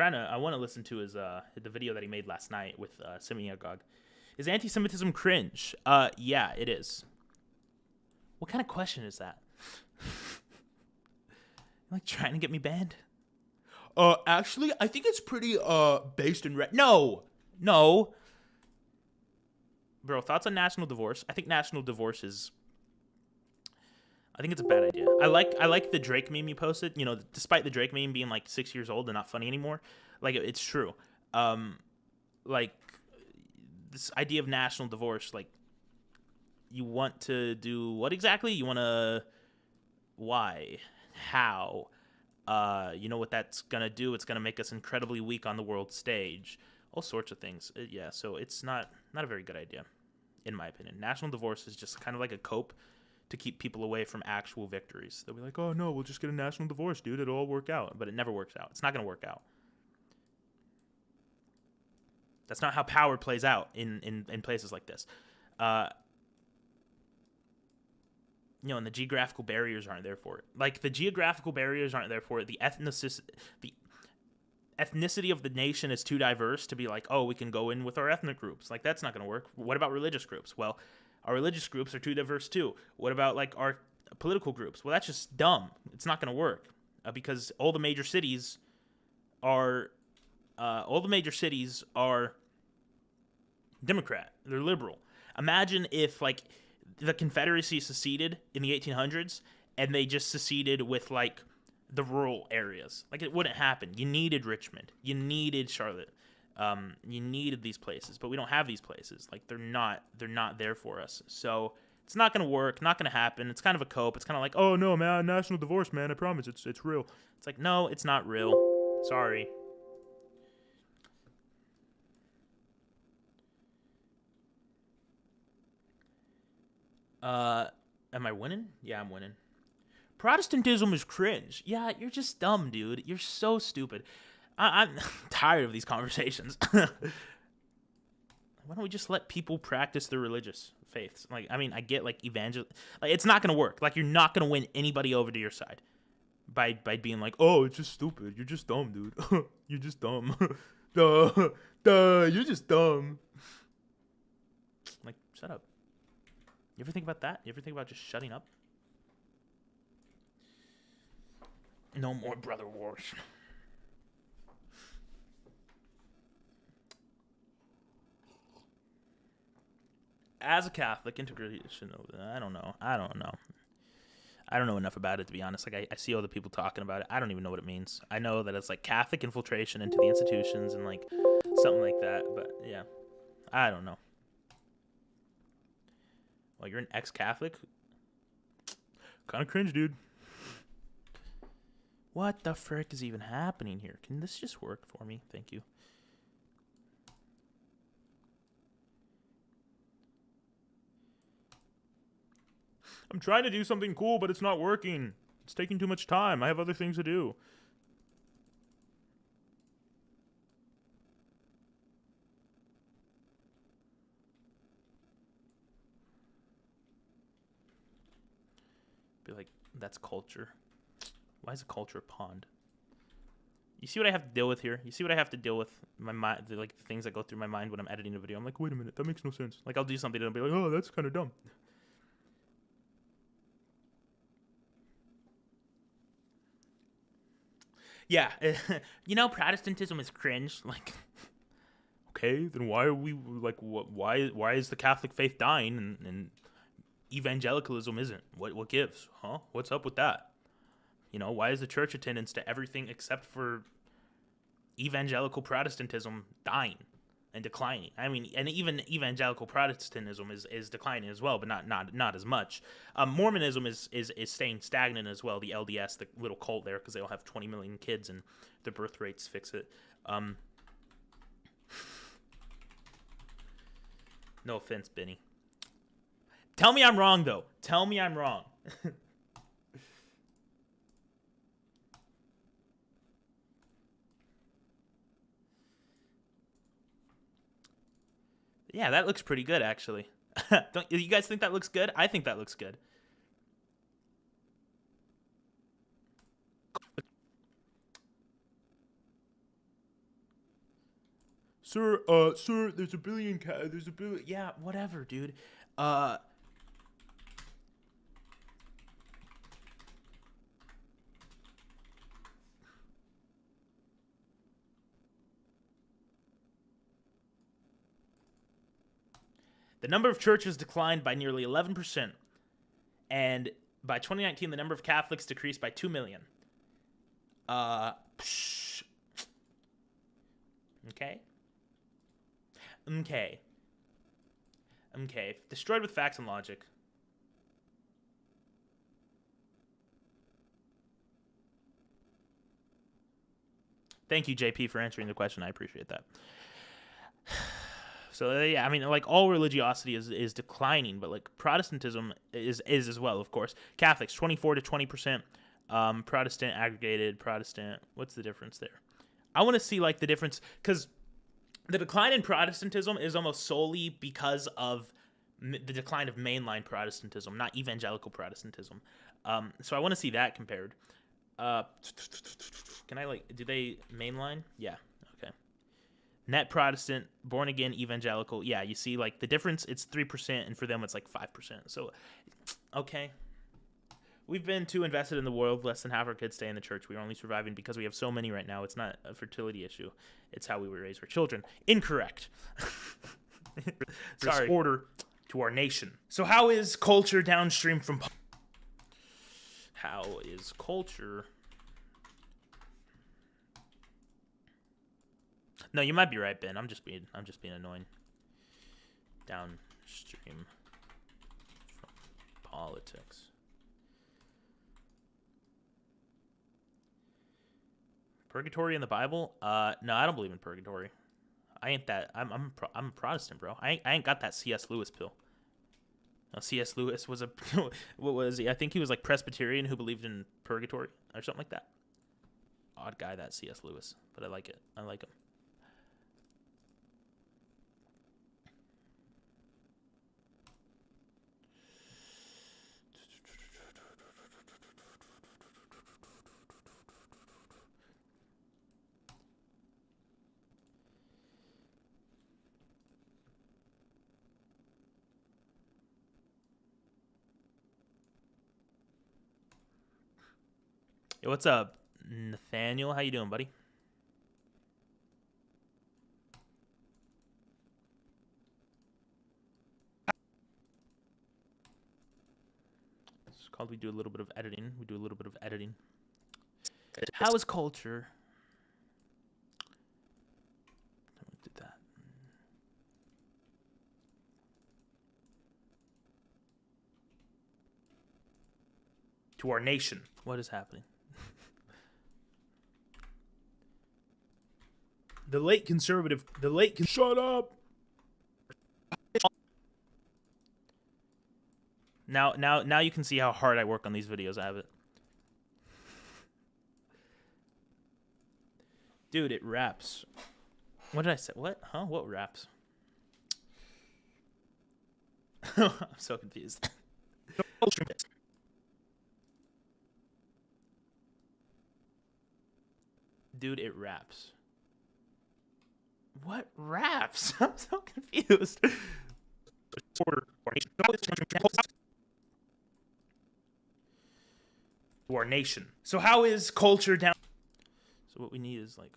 I want to listen to his the video that he made last night with Semyagog. Is anti-Semitism cringe? Yeah, it is. What kind of question is that? Like trying to get me banned? Actually, I think it's pretty based in no. Bro, thoughts on national divorce? I think national divorce is. I think it's a bad idea. I like the Drake meme you posted. You know, despite the Drake meme being like 6 years old and not funny anymore, like it's true. Like this idea of national divorce, like you want to do what exactly? You want to why? How? You know what that's gonna do? It's gonna make us incredibly weak on the world stage. All sorts of things. Yeah, so it's not a very good idea, in my opinion. National divorce is just kind of like a cope to keep people away from actual victories. They'll be like, oh no, we'll just get a national divorce, dude. It'll all work out. But it never works out. It's not gonna work out. That's not how power plays out in places like this. You know, and the geographical barriers aren't there for it. Like, the geographical barriers aren't there for it. The ethnicity of the nation is too diverse to be like, oh, we can go in with our ethnic groups. Like, that's not going to work. What about religious groups? Well, our religious groups are too diverse too. What about, like, our political groups? Well, that's just dumb. It's not going to work because all the major cities are Democrat. They're liberal. Imagine if, like, the Confederacy seceded in the 1800s and they just seceded with, like, the rural areas. Like, it wouldn't happen. You needed Richmond. You needed Charlotte. You needed these places, but we don't have these places. Like, they're not there for us. So it's not going to work, not going to happen. It's kind of a cope. It's kind of like, oh, no, man, national divorce, man. I promise it's real. It's like, no, it's not real. Sorry. Am I winning? Yeah, I'm winning. Protestantism is cringe. Yeah, you're just dumb, dude. You're so stupid. I'm tired of these conversations. Why don't we just let people practice their religious faiths? Like, I mean, I get, like, like, it's not gonna work. Like, you're not gonna win anybody over to your side by being like, oh, it's just stupid. You're just dumb, dude. You're just dumb. Duh, you're just dumb. Like, shut up. You ever think about that? You ever think about just shutting up? No more brother wars. As a Catholic, integration, I don't know. I don't know enough about it, to be honest. Like, I see other people talking about it. I don't even know what it means. I know that it's like Catholic infiltration into the institutions and like something like that. But yeah, I don't know. Well, you're an ex-Catholic? Kind of cringe, dude. What the frick is even happening here? Can this just work for me? Thank you. I'm trying to do something cool, but it's not working. It's taking too much time. I have other things to do. Be like, that's culture. Why is a culture a pond? You see what I have to deal with here? You see what I have to deal with? My mind, like the things that go through my mind when I'm editing a video. I'm like, wait a minute, that makes no sense. Like, I'll do something and I'll be like, oh, that's kind of dumb. Yeah, you know, Protestantism is cringe. Like, okay, then why are we like? Why is the Catholic faith dying and evangelicalism isn't? What gives? Huh? What's up with that? You know, why is the church attendance to everything except for evangelical Protestantism dying and declining? I mean, and even evangelical Protestantism is declining as well, but not as much. Mormonism is staying stagnant as well. The LDS, the little cult there, because they all have 20 million kids and the birth rates fix it. No offense, Benny. Tell me I'm wrong, though. Tell me I'm wrong. Yeah, that looks pretty good, actually. Don't you guys think that looks good? I think that looks good. Sir, there's a billion. Yeah, whatever, dude. The number of churches declined by nearly 11%. And by 2019, the number of Catholics decreased by 2 million. Okay. Destroyed with facts and logic. Thank you, JP, for answering the question. I appreciate that. So, yeah, I mean, like, all religiosity is declining, but, like, Protestantism is as well, of course. Catholics, 24 to 20%. Protestant, aggregated, Protestant. What's the difference there? I want to see, like, the difference, because the decline in Protestantism is almost solely because of the decline of mainline Protestantism, not evangelical Protestantism. So I want to see that compared. Can I, like, do they mainline? Yeah, okay. Net Protestant, born again, evangelical. Yeah, you see, like, the difference, it's 3%, and for them it's like 5%. So, okay. We've been too invested in the world. Less than half our kids stay in the church. We're only surviving because we have so many right now. It's not a fertility issue. It's how we raise our children. Incorrect. Sorry. Order to our nation. So how is culture downstream from... How is culture... No, you might be right, Ben. I'm just being annoying. Downstream from politics. Purgatory in the Bible? No, I don't believe in purgatory. I ain't that. I'm a Protestant, bro. I ain't got that C.S. Lewis pill. No, C.S. Lewis was a what was he? I think he was like Presbyterian who believed in purgatory or something like that. Odd guy, that C.S. Lewis, but I like it. I like him. Yo, what's up, Nathaniel? How you doing, buddy? It's called we do a little bit of editing. How is culture? Did that. To our nation. What is happening? Shut up. Now you can see how hard I work on these videos. I have it. Dude, it raps. What did I say? What? Huh? What raps? I'm so confused. Dude, it raps. What raps? I'm so confused. To our nation. So how is culture down? So what we need is like.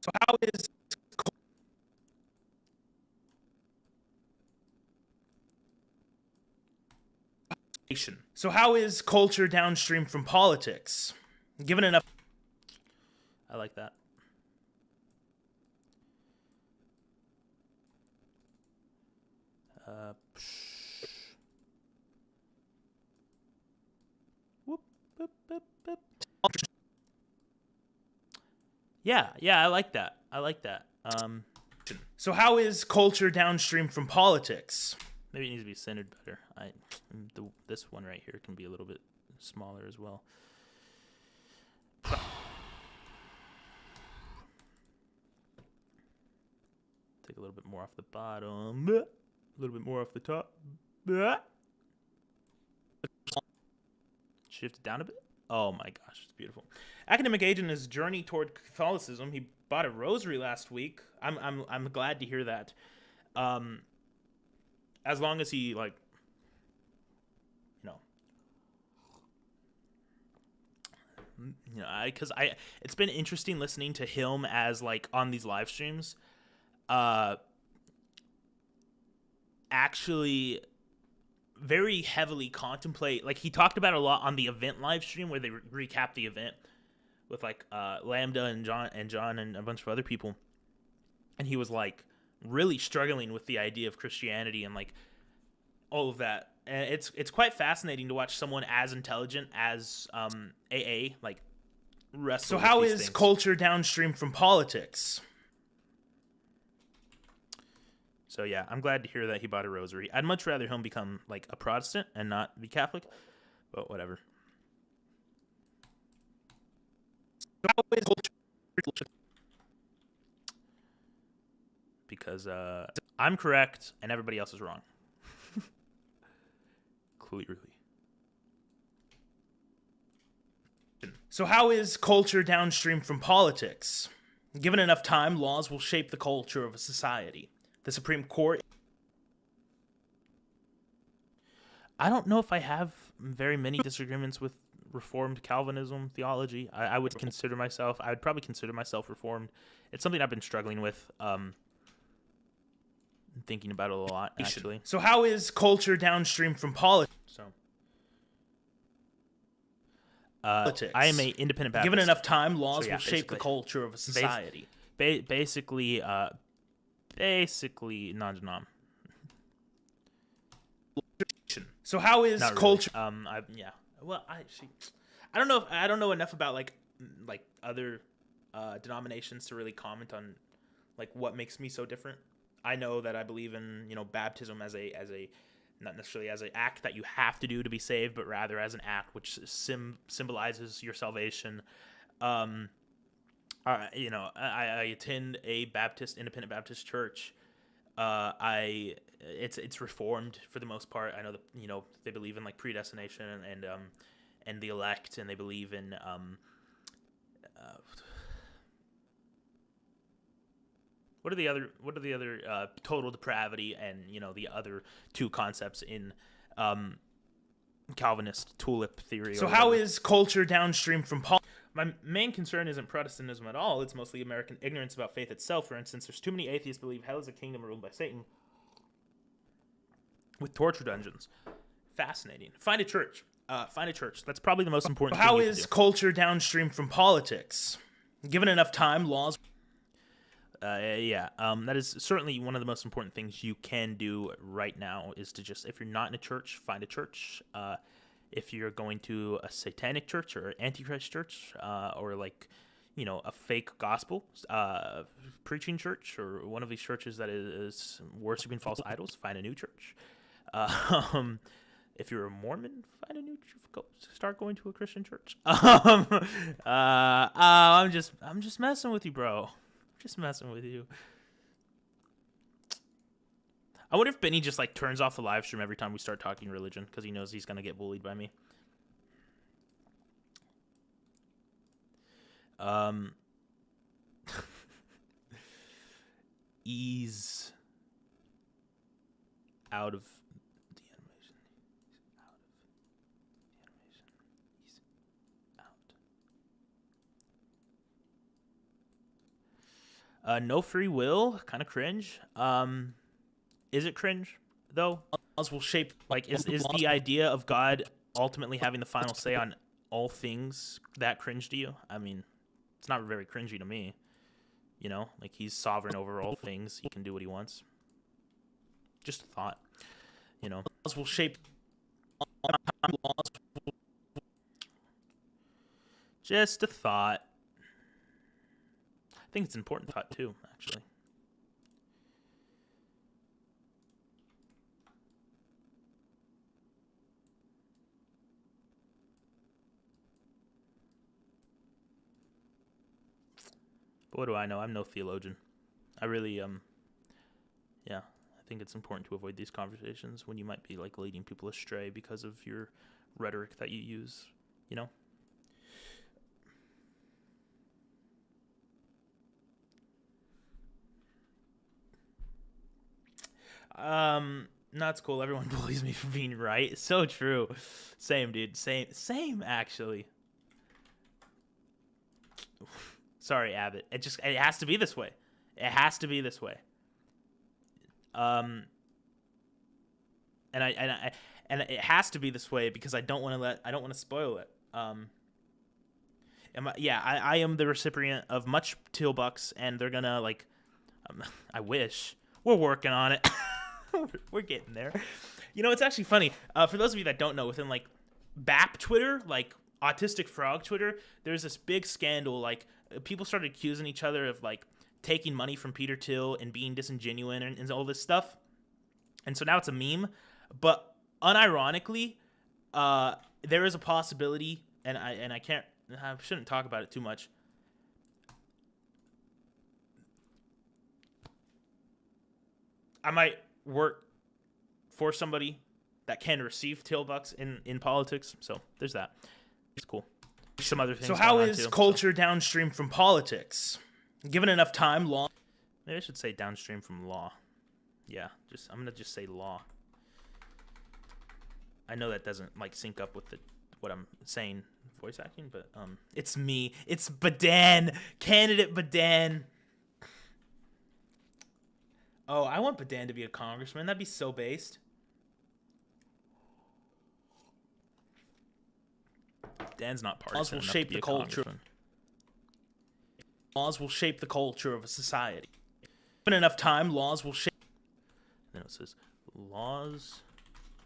So how is nation? So how is culture downstream from politics? Given enough. I like that. Whoop, boop, boop, boop. Yeah, I like that. So how is culture downstream from politics? Maybe it needs to be centered better. This one right here can be a little bit smaller as well. Take a little bit more off the bottom. A little bit more off the top. Shift it down a bit. Oh my gosh, it's beautiful. Academic age in his journey toward Catholicism. He bought a rosary last week. I'm glad to hear that. As long as he because it's been interesting listening to him as like on these live streams, actually very heavily contemplate, like he talked about it a lot on the event live stream where they recap the event with like Lambda and John and a bunch of other people, and he was like really struggling with the idea of Christianity and like all of that. And it's quite fascinating to watch someone as intelligent as AA like wrestle. So how with is these things. culture downstream from politics? So yeah, I'm glad to hear that he bought a rosary. I'd much rather him become like a Protestant and not be Catholic, but whatever. Because I'm correct and everybody else is wrong. Clearly. So how is culture downstream from politics? Given enough time, laws will shape the culture of a society. The Supreme Court. I don't know if I have very many disagreements with Reformed Calvinism theology. I would probably consider myself Reformed. It's something I've been struggling with, thinking about it a lot, actually. So how is culture downstream from politics? I am an independent Baptist. Given enough time, laws will shape the culture of a society. Basically non-denom. So how is culture? Well, I don't know. I don't know enough about like other denominations to really comment on like what makes me so different. I know that I believe in baptism as a not necessarily as an act that you have to do to be saved, but rather as an act which symbolizes your salvation. I attend a independent Baptist church. It's Reformed for the most part. I know that they believe in like predestination and the elect, and they believe in what are the other total depravity and the other two concepts in Calvinist tulip theory. So how is culture downstream from politics? My main concern isn't Protestantism at all. It's mostly American ignorance about faith itself. For instance, there's too many atheists believe hell is a kingdom ruled by Satan with torture dungeons. Fascinating. Find a church. That's probably the most important thing. How is culture downstream from politics? Given enough time, laws. That is certainly one of the most important things you can do right now is to just, if you're not in a church, find a church. If you're going to a satanic church or antichrist church, or like, a fake gospel preaching church, or one of these churches that is worshiping false idols, find a new church. If you're a Mormon, find a new start going to a Christian church. I'm just messing with you, bro. Just messing with you. I wonder if Benny just like turns off the live stream every time we start talking religion because he knows he's gonna get bullied by me. Ease out of the animation. Ease out. No free will, kind of cringe. Is it cringe though? Laws will shape. Like, is the idea of God ultimately having the final say on all things that cringe to you? I mean, it's not very cringy to me. Like he's sovereign over all things. He can do what he wants. Just a thought. Laws will shape. Just a thought. I think it's an important thought too, actually. But what do I know? I'm no theologian. I really, I think it's important to avoid these conversations when you might be like leading people astray because of your rhetoric that you use, Not cool. Everyone bullies me for being right. It's so true. Same, dude. Same, actually. Sorry, Abbott. It has to be this way. It has to be this way. and it has to be this way because I don't want to spoil it. I am the recipient of much teal bucks, and they're gonna like. I wish we're working on it. We're getting there. You know, it's actually funny. For those of you that don't know, within like BAP Twitter, like Autistic Frog Twitter, there's this big scandal. Like people started accusing each other of like taking money from Peter Thiel and being disingenuous and all this stuff. And so now it's a meme. But unironically, there is a possibility, and I shouldn't talk about it too much. I might work for somebody that can receive teal bucks in politics. So there's that. It's cool. Some other things. So how is culture downstream from politics? Given enough time, law. Maybe I should say downstream from law. Yeah, I'm gonna just say law. I know that doesn't like sync up with what I'm saying voice acting, but it's me. It's Badan, candidate Badan. Oh, I want Badan to be a congressman. That'd be so based. Dan's not partisan enough to be a congressman. Laws will shape the culture of a society. Given enough time, laws will shape. Then it says, laws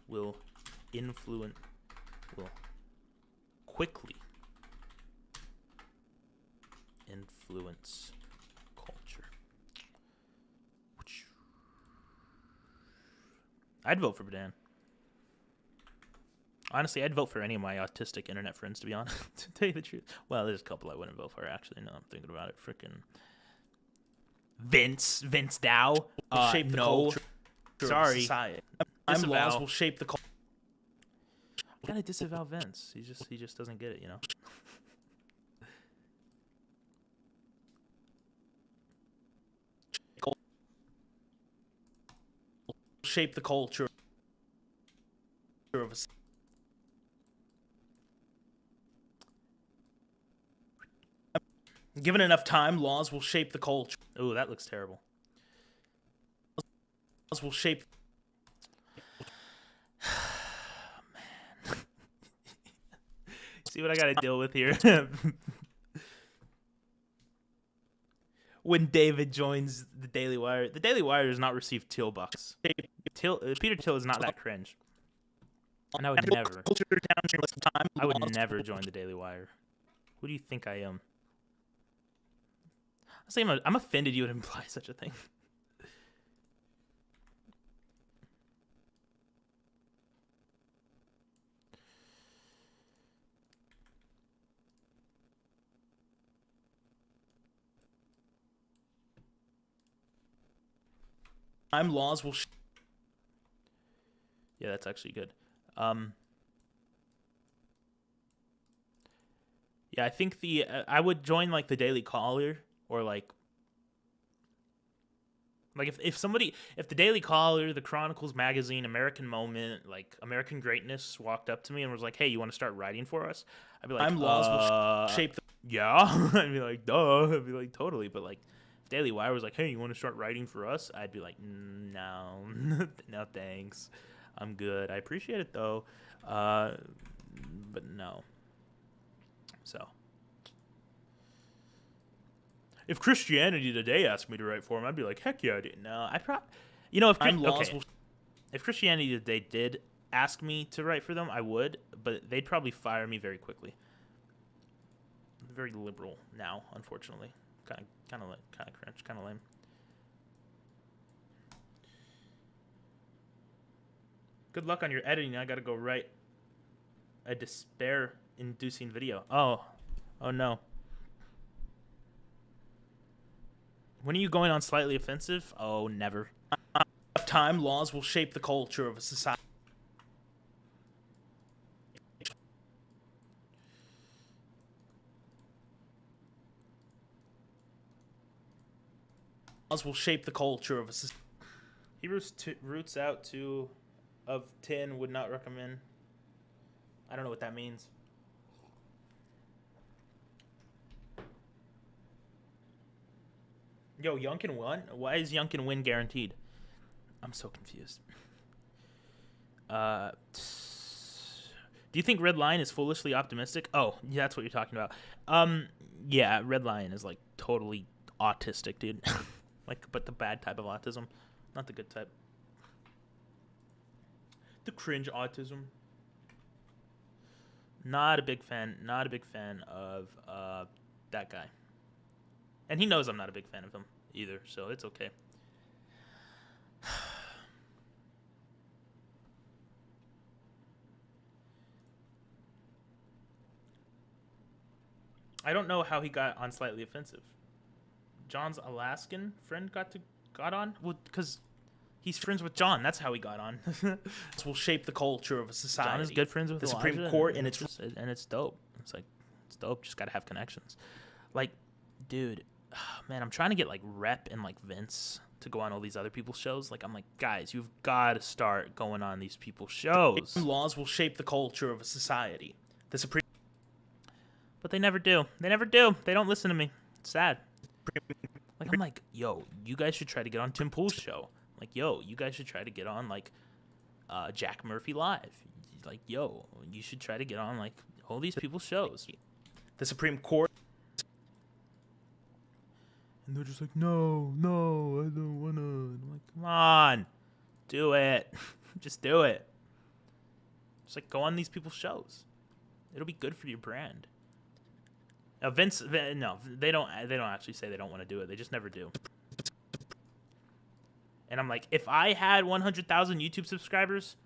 will quickly influence culture. I'd vote for Badan. Honestly, I'd vote for any of my autistic internet friends, to be honest, to tell you the truth. Well, there's a couple I wouldn't vote for, actually. No, I'm thinking about it. Freaking Vince Dow. Shape the culture. Sorry. Laws will shape the culture. I gotta disavow Vince. He just doesn't get it, you know? Shape the culture of a. Given enough time, laws will shape the culture. Oh, that looks terrible. Laws will shape. Man. See what I gotta deal with here? When David joins the Daily Wire. The Daily Wire does not receive teal bucks. Peter Thiel is not that cringe. And I would never join the Daily Wire. Who do you think I am? I'm offended you would imply such a thing. Laws will. Yeah, that's actually good. Yeah, I think I would join like the Daily Caller or like if the Daily Caller, the Chronicles magazine, American Moment, like American Greatness walked up to me and was like, "Hey, you want to start writing for us?" I'd be like, laws will shape the. Yeah, I'd be like, duh. I'd be like, totally. But like, if Daily Wire was like, "Hey, you want to start writing for us?" I'd be like, no, no, thanks. I'm good. I appreciate it though, but no. So, if Christianity Today asked me to write for them, I'd be like, heck yeah, I did. No, if Christianity Today did ask me to write for them, I would, but they'd probably fire me very quickly. I'm very liberal now, unfortunately. Kind of cringe, kind of lame. Good luck on your editing. I gotta go write a despair-inducing video. Oh no. When are you going on slightly offensive? Oh, never. Time, laws will shape the culture of a society. Laws will shape the culture of a society. He roots out to of 10 would not recommend. I don't know what that means. Yo, Young can win? Why is Young can win guaranteed? I'm so confused. Do you think Red Lion is foolishly optimistic? Oh, yeah, that's what you're talking about. Yeah, Red Lion is like totally autistic, dude. Like, but the bad type of autism, not the good type. The cringe autism. Not a big fan. Not a big fan of that guy. And he knows I'm not a big fan of him either, so it's okay. I don't know how he got on Slightly Offensive. John's Alaskan friend got on? Well, because he's friends with John. That's how he got on. This will shape the culture of a society. John is good friends with the Elijah, Supreme Court, and it's dope. It's like, it's dope. Just gotta have connections. Like, dude, man, I'm trying to get like Rep and like Vince to go on all these other people's shows. Like, I'm like, guys, you've got to start going on these people's shows. Laws will shape the culture of a society. The Supreme. But they never do. They never do. They don't listen to me. It's sad. Like, I'm like, yo, you guys should try to get on Tim Pool's show. Like, yo, you guys should try to get on, like, Jack Murphy Live. Like, yo, you should try to get on, like, all these people's shows. The Supreme Court. And they're just like, no, I don't want to. I'm like, come on. Do it. Just do it. Just, like, go on these people's shows. It'll be good for your brand. Vince, no, they don't actually say they don't want to do it. They just never do. And I'm like, if I had 100,000 YouTube subscribers,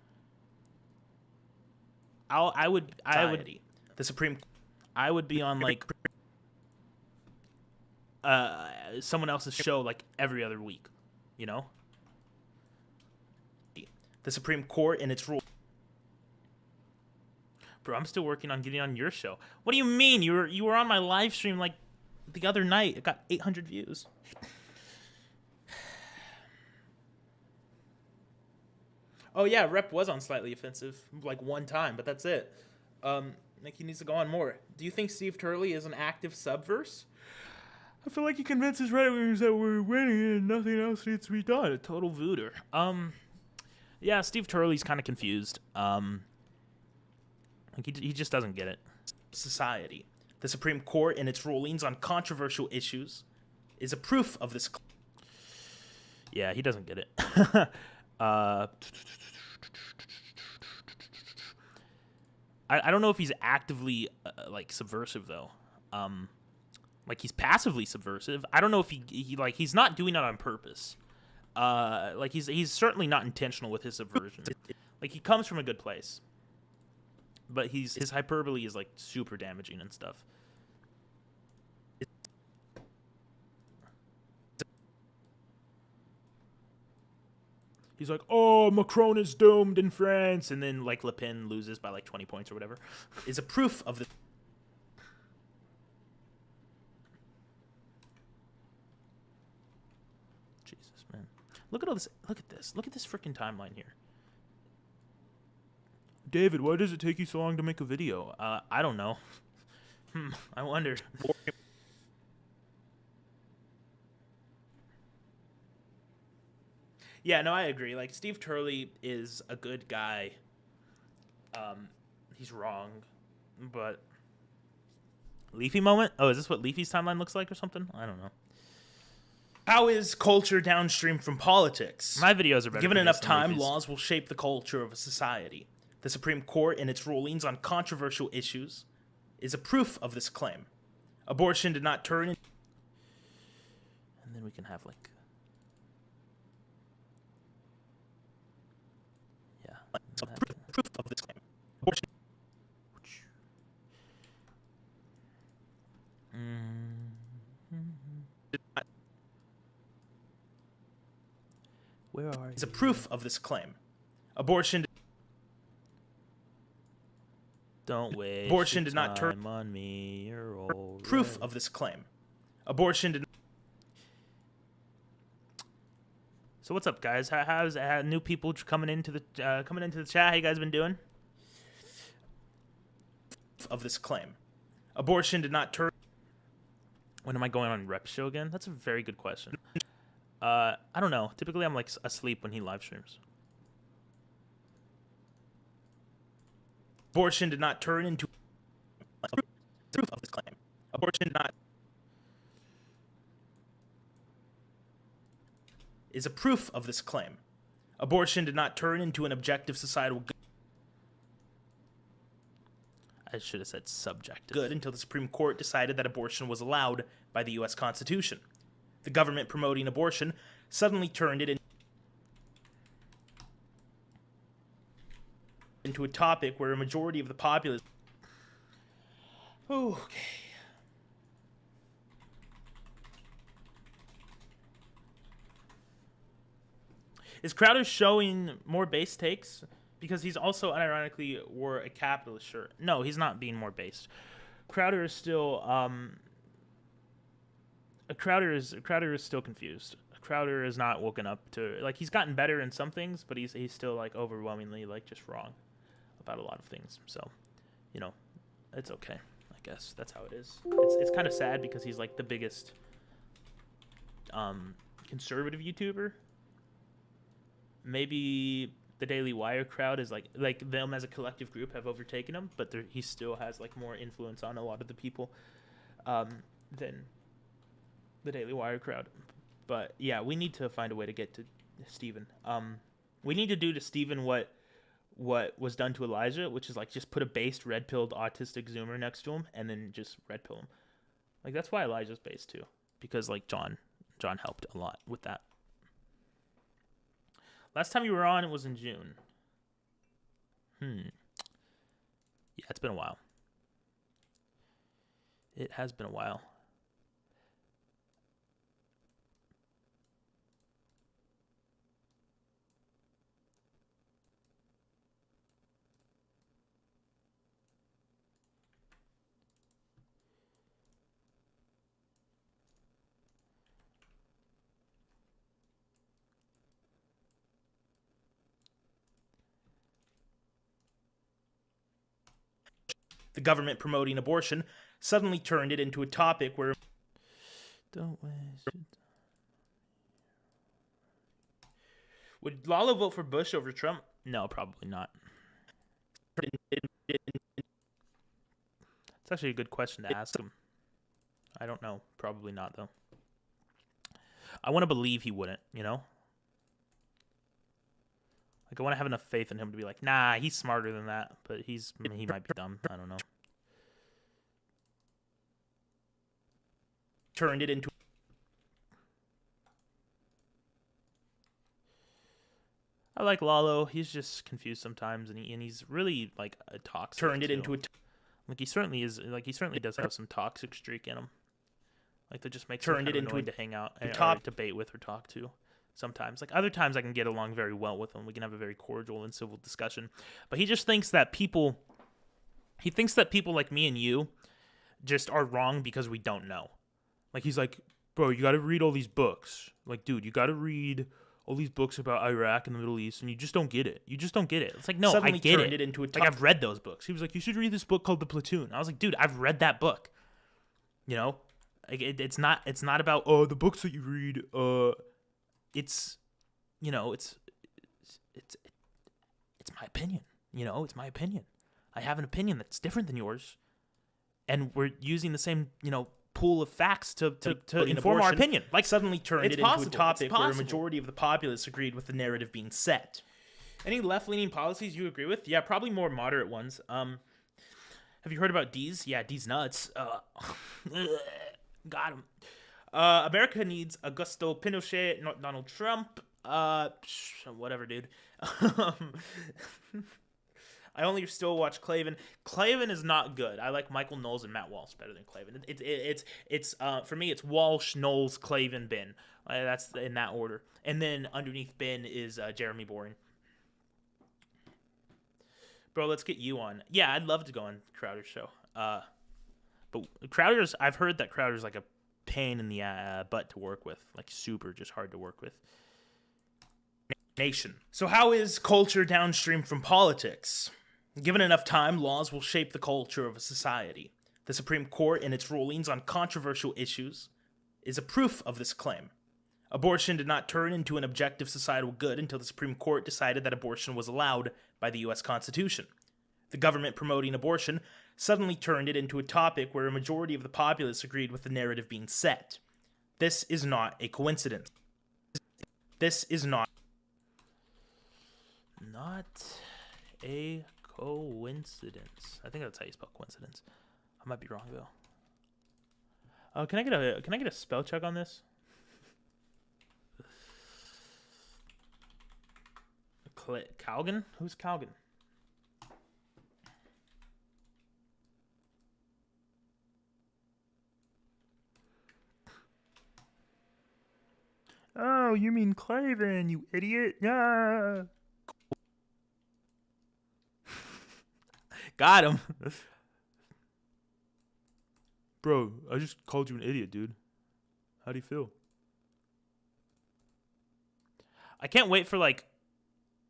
I would the Supreme. I would be on like someone else's show like every other week, you know? The Supreme Court and its rule. Bro, I'm still working on getting on your show. What do you mean? You were on my live stream like the other night. It got 800 views. Oh yeah, Rep was on Slightly Offensive like one time, but that's it. Like he needs to go on more. Do you think Steve Turley is an active subverse? I feel like he convinces right-wingers that we're winning and nothing else needs to be done. A total voodoo. Yeah, Steve Turley's kind of confused. Like he just doesn't get it. Society. The Supreme Court and its rulings on controversial issues is a proof of this. Yeah, he doesn't get it. I don't know if he's actively like subversive though. Like he's passively subversive. I don't know if he like he's not doing it on purpose. Like he's certainly not intentional with his subversion. Like he comes from a good place. But his hyperbole is like super damaging and stuff. He's like, oh, Macron is doomed in France, and then like Le Pen loses by like 20 points or whatever. Is a proof of the. Jesus, man, look at all this. Look at this. Look at this freaking timeline here. David, why does it take you so long to make a video? I don't know. I wonder. Yeah, no, I agree. Like, Steve Turley is a good guy. He's wrong, but... Leafy moment? Oh, is this what Leafy's timeline looks like or something? I don't know. How is culture downstream from politics? My videos are better. Given enough time, laws will shape the culture of a society. The Supreme Court and its rulings on controversial issues is a proof of this claim. Abortion did not turn in... And then we can have, like... Yeah. Proof of this claim. Abortion... Where are you? It's a proof of this claim. Abortion... Don't waste Abortion your did not turn time on me. You're old. Proof of this claim. Abortion did. So what's up, guys? How's new people coming into the chat? How you guys been doing? Of this claim. Abortion did not turn. When am I going on Rep's show again? That's a very good question. I don't know. Typically, I'm like asleep when he live streams. Abortion did not turn into proof of this claim. Abortion is a proof of this claim. Abortion did not turn into an objective societal good. I should have said subjective. Good until the Supreme Court decided that abortion was allowed by the U.S. Constitution. The government promoting abortion suddenly turned it into a topic where a majority of the populace. Okay. Is Crowder showing more base takes? Because he's also unironically wore a capitalist shirt. No, he's not being more based. Crowder is still Crowder is still confused. Crowder is not woken up to, like, he's gotten better in some things, but he's still like overwhelmingly like just wrong about a lot of things. So, you know, it's okay. I guess that's how it is. It's kind of sad because he's like the biggest conservative YouTuber. Maybe the Daily Wire crowd is like them as a collective group have overtaken him, but he still has like more influence on a lot of the people than the Daily Wire crowd. But yeah, we need to find a way to get to Stephen. We need to do to Stephen what was done to Elijah, which is like just put a based red-pilled autistic Zoomer next to him and then just red pill him. Like that's why Elijah's based too, because like John helped a lot with that. Last time you were on, it was in June. Yeah, it's been a while. It has been a while. The government promoting abortion suddenly turned it into a topic where... Don't waste... Would Lalo vote for Bush over Trump? No, probably not. It's actually a good question to ask him. I don't know. Probably not, though. I want to believe he wouldn't, you know? Like, I want to have enough faith in him to be like, nah, he's smarter than that, but he might be dumb. I don't know. Turned it into... I like Lalo. He's just confused sometimes, and he's really, like, a toxic. Turned it into a... Like, he certainly is... Like, he certainly does have some toxic streak in him. Like, that just makes him kind of annoying to hang out or debate with or talk to. Sometimes. Like, other times I can get along very well with him. We can have a very cordial and civil discussion. But he just thinks that people... He thinks that people like me and you just are wrong because we don't know. Like, he's like, bro, you got to read all these books. Like, dude, you got to read all these books about Iraq and the Middle East, and you just don't get it. You just don't get it. It's like, no, suddenly I get it. Like, I've read those books. He was like, you should read this book called The Platoon. I was like, dude, I've read that book. You know? Like, it's not about, the books that you read, it's, you know, it's my opinion. You know, it's my opinion. I have an opinion that's different than yours, and we're using the same, you know, pool of facts to inform our opinion. Like, suddenly turned it into a topic where a majority of the populace agreed with the narrative being set. Any left-leaning policies you agree with? Yeah, probably more moderate ones. Have you heard about D's? Yeah, D's nuts. Got him. America needs Augusto Pinochet, not Donald Trump. Whatever, dude. I only still watch Clavin. Clavin is not good. I like Michael Knowles and Matt Walsh better than Clavin. It's for me, it's Walsh, Knowles, Clavin, Ben. That's in that order. And then underneath Ben is Jeremy Boring. Bro, let's get you on. Yeah, I'd love to go on Crowder's show. But Crowder's, I've heard that Crowder's like a pain in the butt to work with. Like, super just hard to work with. Nation. So how is culture downstream from politics? Given enough time, laws will shape the culture of a society. The Supreme Court, in its rulings on controversial issues, is a proof of this claim. Abortion did not turn into an objective societal good until the Supreme Court decided that abortion was allowed by the U.S. Constitution. The government promoting abortion suddenly turned it into a topic where a majority of the populace agreed with the narrative being set. This is not a coincidence. This is not a coincidence. I think that's how you spell coincidence. I might be wrong though. Can I get a spell check on this? Calgan? Who's Calgan? Oh, you mean Claven, you idiot. Yeah. Got him. Bro, I just called you an idiot, dude. How do you feel? I can't wait for, like,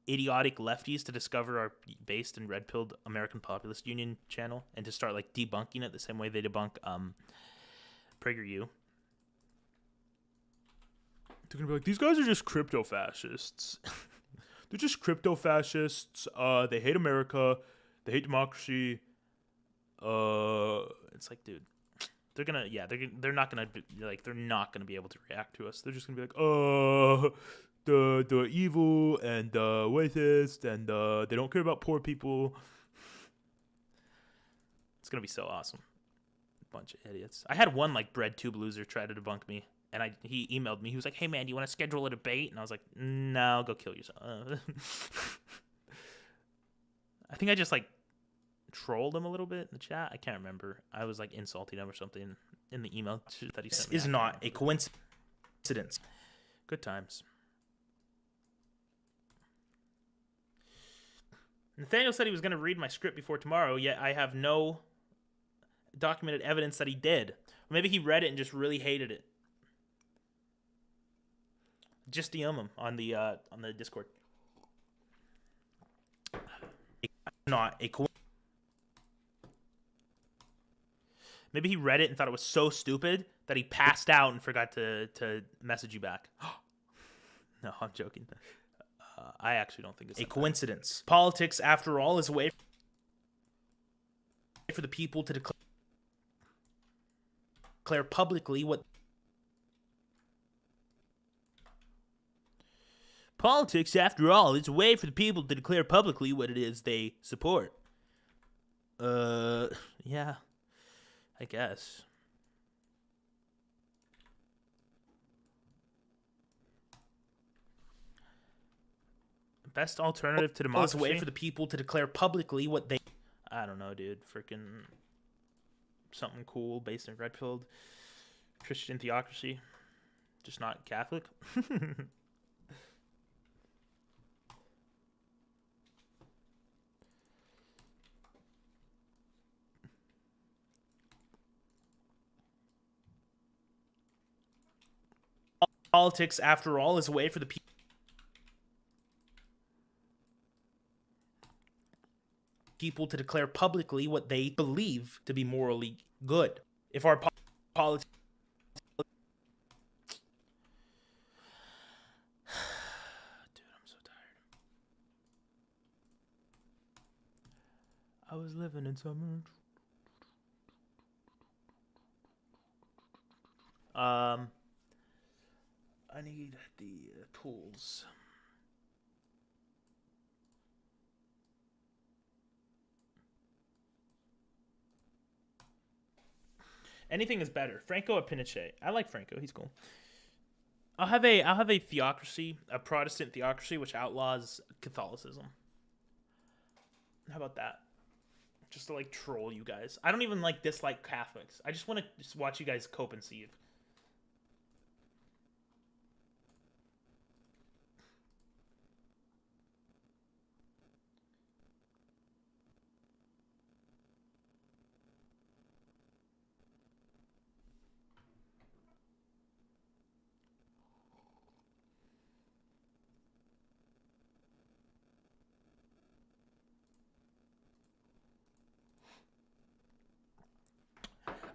idiotic lefties to discover our based and red-pilled American Populist Union channel and to start, like, debunking it the same way they debunk PragerU. They're gonna be like, these guys are just crypto fascists. They're just crypto fascists. They hate America. They hate democracy. It's like, dude, they're not gonna be able to react to us. They're just gonna be like, the evil and the racist and they don't care about poor people. It's gonna be so awesome. Bunch of idiots. I had one like bread tube loser try to debunk me. And he emailed me. He was like, hey, man, do you want to schedule a debate? And I was like, no, go kill yourself. I think I just, like, trolled him a little bit in the chat. I can't remember. I was, like, insulting him or something in the email that he sent me. This is not a coincidence. Good times. Nathaniel said he was going to read my script before tomorrow, yet I have no documented evidence that he did. Or maybe he read it and just really hated it. Just DM him on the Discord. Not a coincidence. Maybe he read it and thought it was so stupid that he passed out and forgot to message you back. No, I'm joking. I actually don't think it's a coincidence. Politics, after all, is a way for the people to declare publicly what. Politics, after all, is a way for the people to declare publicly what it is they support. Yeah, I guess. Best alternative to democracy? It's a way for the people to declare publicly what they. I don't know, dude. Freaking something cool based in red-pilled Christian theocracy, just not Catholic. Politics, after all, is a way for the people to declare publicly what they believe to be morally good. If our politics... Dude, I'm so tired. I was living in summer. I need the tools. Anything is better. Franco or Pinochet? I like Franco. He's cool. I'll have a theocracy, a Protestant theocracy, which outlaws Catholicism. How about that? Just to like troll you guys. I don't even like dislike Catholics. I just want to just watch you guys cope and see if.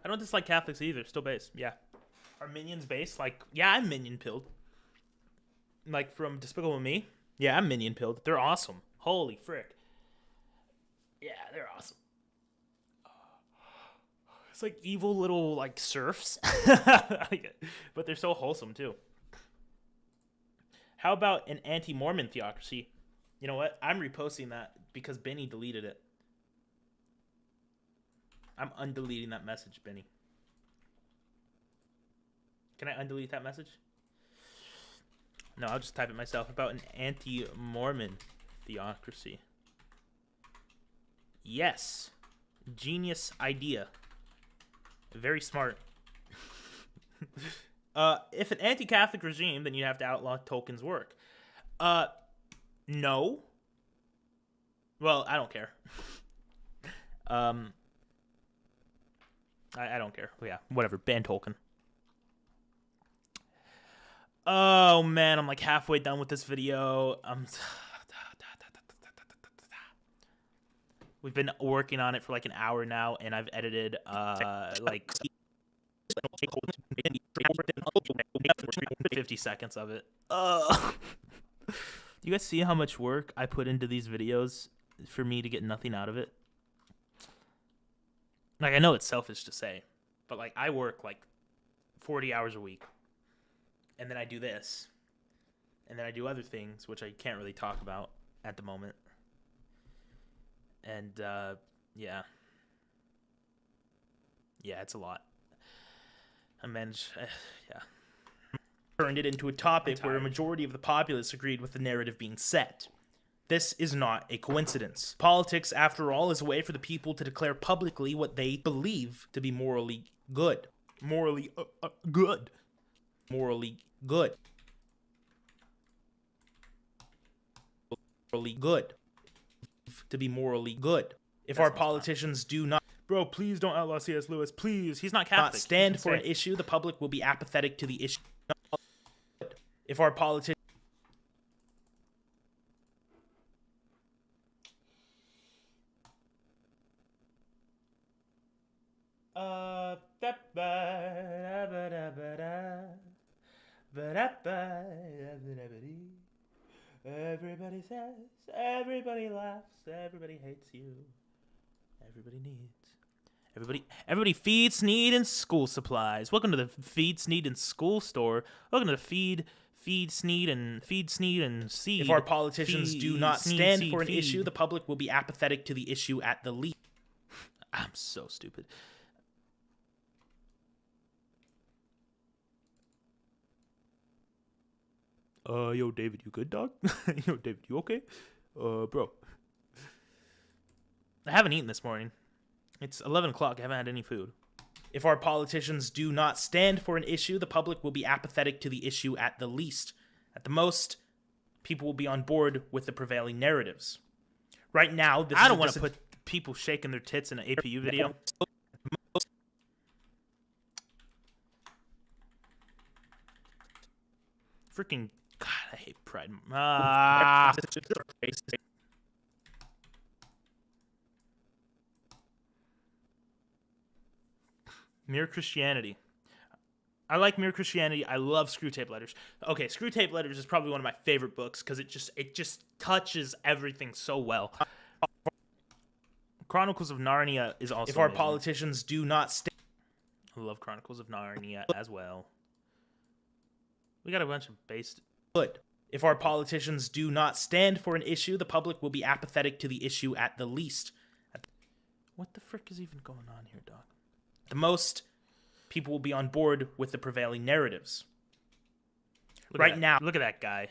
I don't dislike Catholics either. Still base. Yeah. Are minions base? Like, yeah, I'm minion pilled. Like from Despicable Me? Yeah, I'm minion pilled. They're awesome. Holy frick. Yeah, they're awesome. It's like evil little like serfs, but they're so wholesome too. How about an anti-Mormon theocracy? You know what? I'm reposting that because Benny deleted it. I'm undeleting that message, Benny. Can I undelete that message? No, I'll just type it myself. About an anti-Mormon theocracy. Yes. Genius idea. Very smart. If an anti-Catholic regime, then you have to outlaw Tolkien's work. No. Well, I don't care. I don't care. Yeah, whatever. Ban Tolkien. Oh, man. I'm like halfway done with this video. We've been working on it for like an hour now, and I've edited like 50 seconds of it. You guys see how much work I put into these videos for me to get nothing out of it? Like, I know it's selfish to say, but like I work like 40 hours a week, and then I do this, and then I do other things which I can't really talk about at the moment. And yeah, it's a lot. I managed, yeah. Turned it into a topic where a majority of the populace agreed with the narrative being set. This is not a coincidence. Politics, after all, is a way for the people to declare publicly what they believe to be morally good. Morally good. Morally good. Morally good. To be morally good. If our politicians do not... Bro, please don't outlaw C.S. Lewis. Please. He's not Catholic. Not stand for an issue, the public will be apathetic to the issue. If our politicians... Everybody says, everybody laughs, everybody hates you. Everybody needs. Everybody feeds, need, and school supplies. Welcome to the Feed, Sneed, and School store. Welcome to the Feed, Sneed, and Seed. If our politicians do not stand for an issue, the public will be apathetic to the issue at the least. I'm so stupid. Yo, David, you good, dog? Yo, David, you okay? Bro. I haven't eaten this morning. It's 11 o'clock. I haven't had any food. If our politicians do not stand for an issue, the public will be apathetic to the issue at the least. At the most, people will be on board with the prevailing narratives. Right now, I don't want to put people shaking their tits in an APU video. Freaking God, I hate Pride. Mere Christianity. I like Mere Christianity. I love Screw Tape Letters. Okay, Screw Tape Letters is probably one of my favorite books because it just touches everything so well. Chronicles of Narnia is also. If our politicians do not stay, I love Chronicles of Narnia as well. We got a bunch of based. Good. If our politicians do not stand for an issue, the public will be apathetic to the issue at the least. What the frick is even going on here, dog? At the most, people will be on board with the prevailing narratives. Look at that guy.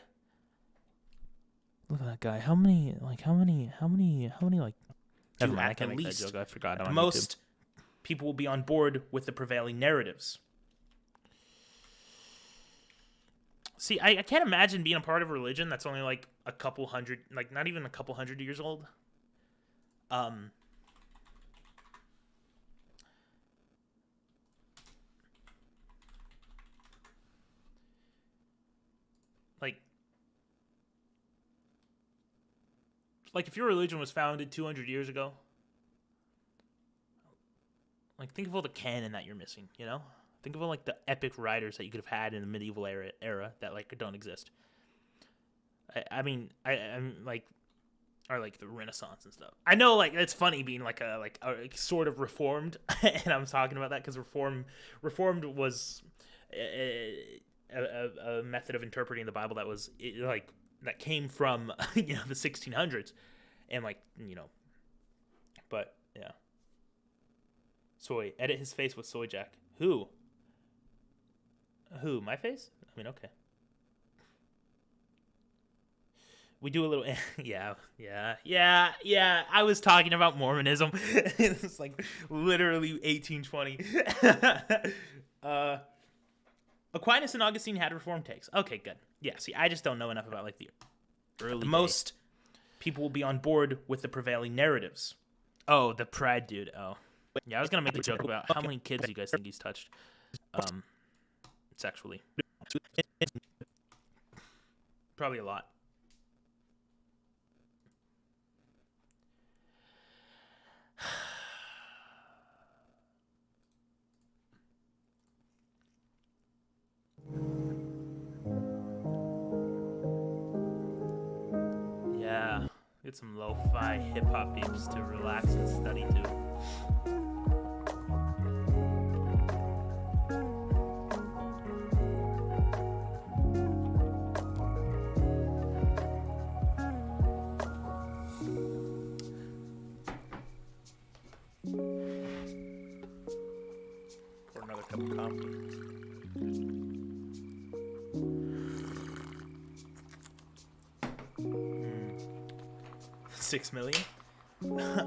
Look at that guy. How many like never mind, I can't make that joke. I forgot. At most, people will be on board with the prevailing narratives. See, I can't imagine being a part of a religion that's only like a couple hundred, like not even a couple hundred years old. Like if your religion was founded 200 years ago, like think of all the canon that you're missing, you know? Think of all like the epic writers that you could have had in the medieval era that like don't exist. I'm like, or like the Renaissance and stuff. I know, like, it's funny being like a sort of reformed, and I'm talking about that because reformed was a method of interpreting the Bible that was that came from the 1600s, and but yeah. Soy, edit his face with Soy Jack. Who? My face? I mean, okay. We do a little, yeah. I was talking about Mormonism. It's like literally 1820. Aquinas and Augustine had Reformed takes. Okay, good. Yeah, see, I just don't know enough about like the early. Most people will be on board with the prevailing narratives. Oh, the pride dude. Oh, yeah. I was gonna make a joke about how many kids you guys think he's touched, sexually. Probably a lot. Yeah, get some lo-fi hip-hop beats to relax and study to. Pour another cup of coffee. 6 million?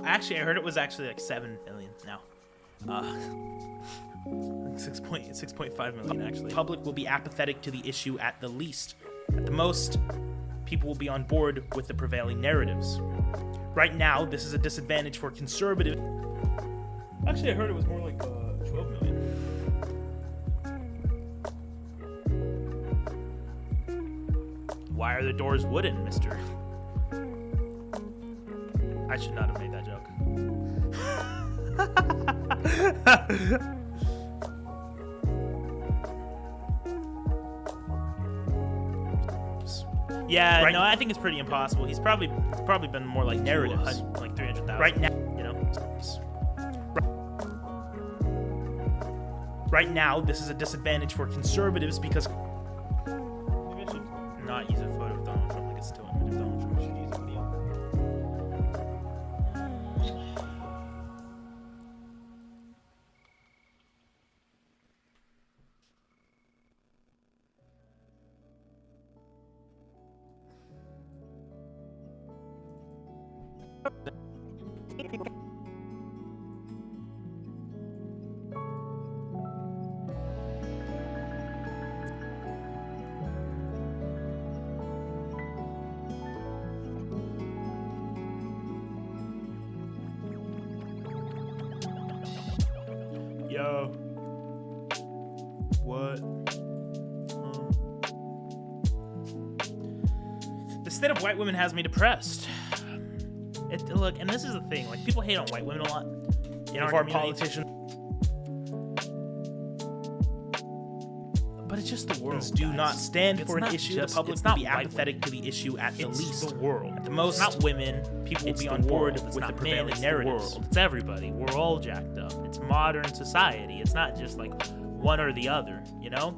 Actually, I heard it was actually like 7 million now. 6.5 million actually. Public will be apathetic to the issue at the least. At the most, people will be on board with the prevailing narratives. Right now, this is a disadvantage for conservative. Actually, I heard it was more like 12 million. Why are the doors wooden, mister? I should not have made that joke. Yeah, right. No, I think it's pretty impossible. He's probably been more like narratives, like 300,000. Right now, Right now, this is a disadvantage for conservatives because. Maybe I should not use a photo of Donald Trump like a still image of Donald Trump. I should use a video. Yo. What? The state of white women has me depressed. Look, and this is the thing. Like, people hate on white women a lot in our politicians. But it's just the world. Do not stand for an issue. The public will be apathetic to the issue at the least. The world. At the most, it's not women. People will be on board with the prevailing narratives. It's everybody. We're all jacked up. It's modern society. It's not just like one or the other, you know?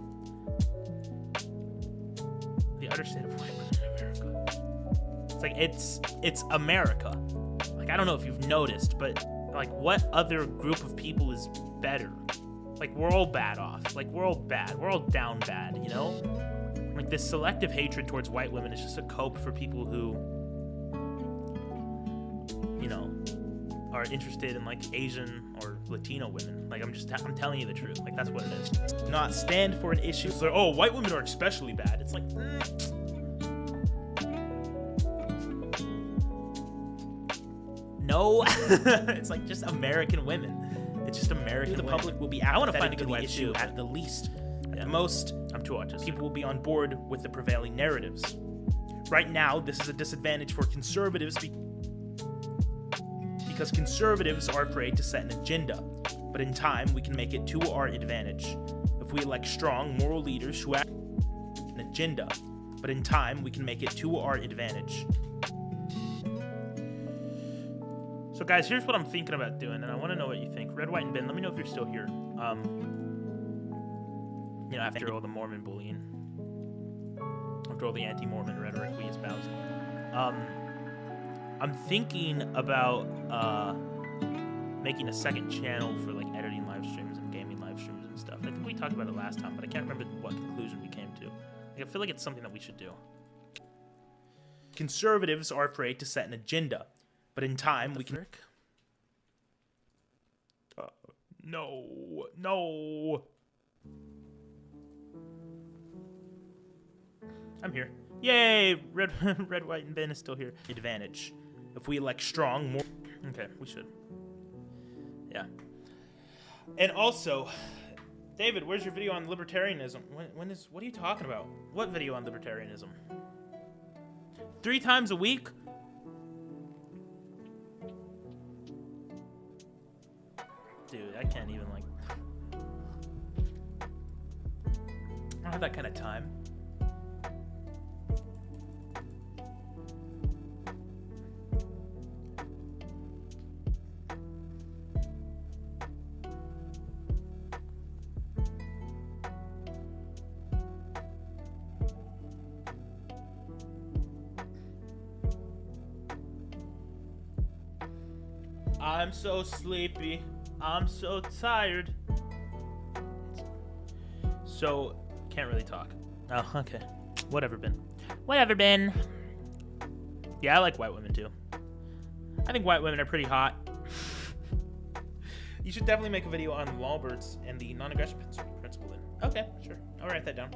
The utter state of white women in America. It's like, it's America. Like, I don't know if you've noticed, but like, what other group of people is better? Like, we're all bad off. Like, we're all bad. We're all down bad, you know? Like, this selective hatred towards white women is just a cope for people who, you know, are interested in, like, Asian or Latino women. Like, I'm telling you the truth. Like, that's what it is. Do not stand for an issue. It's like, oh, white women are especially bad. It's like, no. It's like just American women. It's just American. The public will be apathetic to the issue at the least. At the most, I'm too autistic. People will be on board with the prevailing narratives. Right now, this is a disadvantage for conservatives because conservatives are afraid to set an agenda. But in time, we can make it to our advantage. If we elect strong, moral leaders who have an agenda, but in time, we can make it to our advantage. So guys, here's what I'm thinking about doing, and I want to know what you think. Red, White, and Ben, let me know if you're still here. After all the Mormon bullying, after all the anti-Mormon rhetoric we espoused, I'm thinking about making a second channel for like editing live streams and gaming live streams and stuff. I think we talked about it last time, but I can't remember what conclusion we came to. I feel like it's something that we should do. Conservatives are afraid to set an agenda, but in time we can. No. I'm here. Yay! Red, White, and Ben is still here. Advantage. If we elect strong, more. Okay, we should. Yeah. And also, David, where's your video on libertarianism? What are you talking about? What video on libertarianism? 3 times a week? Dude, I can't even, like... I don't have that kind of time. I'm so sleepy. I'm so tired. So, can't really talk. Oh, okay. Whatever, Ben. Whatever, Ben. Yeah, I like white women, too. I think white women are pretty hot. You should definitely make a video on lawbirds and the non-aggression principle then. Okay, sure. I'll write that down.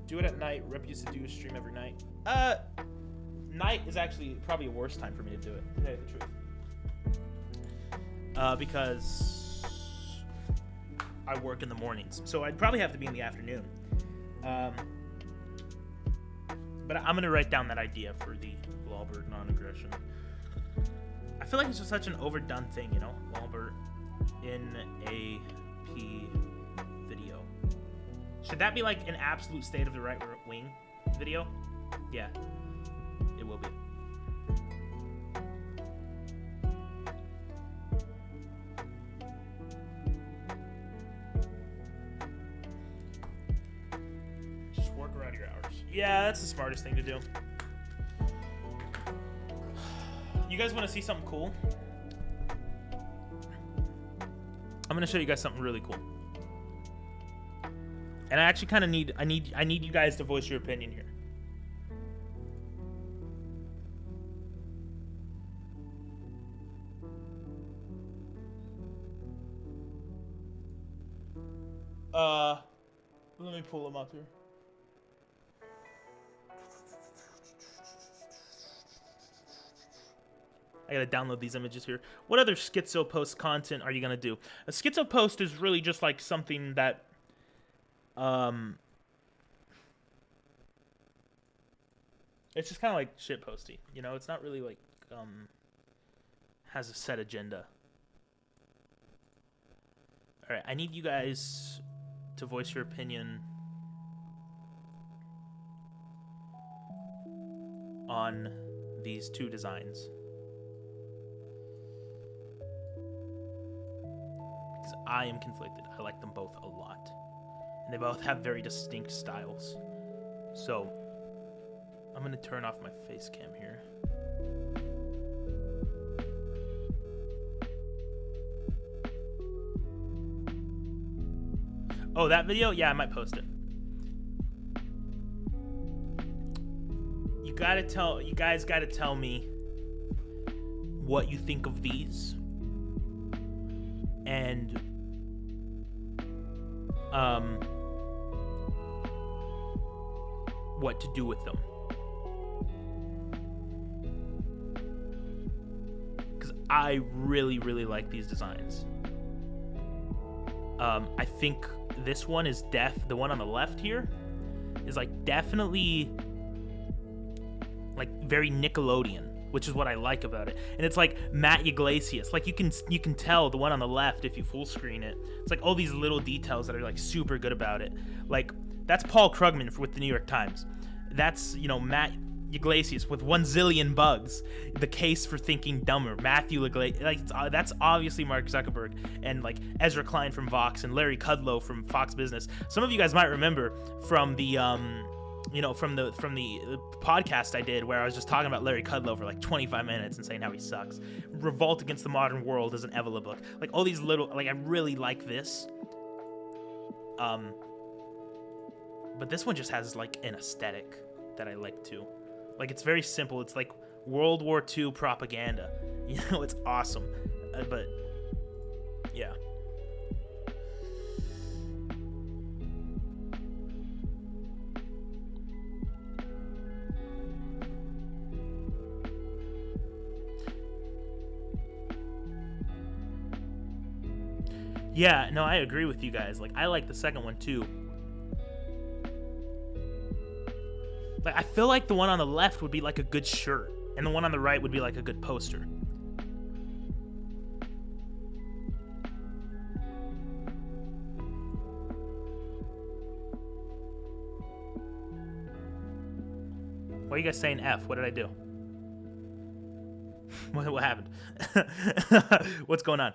Do it at night. Rep used to do a stream every night. Night is actually probably a worse time for me to do it, to tell you the truth. Because I work in the mornings, so I'd probably have to be in the afternoon. But I'm gonna write down that idea for the lawbird non-aggression. I feel like it's just such an overdone thing, you know? Lawbird in a P video. Should that be like an absolute state of the right wing video? Yeah. It will be. Just work around your hours. Yeah, that's the smartest thing to do. You guys want to see something cool? I'm gonna show you guys something really cool. And I actually kind of need you guys to voice your opinion here. Let me pull them up here. I gotta download these images here. What other Schizo Post content are you gonna do? A Schizo Post is really just like something that, it's just kind of like shit posty, you know? It's not really like, has a set agenda. Alright, I need you guys to voice your opinion on these two designs. Because I am conflicted. I like them both a lot. And they both have very distinct styles. So, I'm going to turn off my face cam here. Oh, that video? Yeah, I might post it. You guys gotta tell me what you think of these. And what to do with them. Because I really, really like these designs. I think this one is the one on the left here is like definitely like very Nickelodeon, which is what I like about it. And it's like Matt Yglesias. Like you can tell the one on the left if you full screen it. It's like all these little details that are like super good about it. Like that's Paul Krugman with the New York Times. That's, you know, Matt Iglesias with 1 zillion bugs. The case for thinking dumber. Matthew Iglesias, like that's obviously Mark Zuckerberg, and like Ezra Klein from Vox and Larry Kudlow from Fox Business. Some of you guys might remember from the from the podcast I did where I was just talking about Larry Kudlow for like 25 minutes and saying how he sucks. Revolt Against the Modern World is an Evola book. Like all these little, like I really like this. But this one just has like an aesthetic that I like too. Like it's very simple. It's like World War II propaganda. You know, it's awesome. But yeah. Yeah, no, I agree with you guys. Like I like the second one too. Like, I feel like the one on the left would be like a good shirt, and the one on the right would be like a good poster. Why are you guys saying F? What did I do? What happened? What's going on?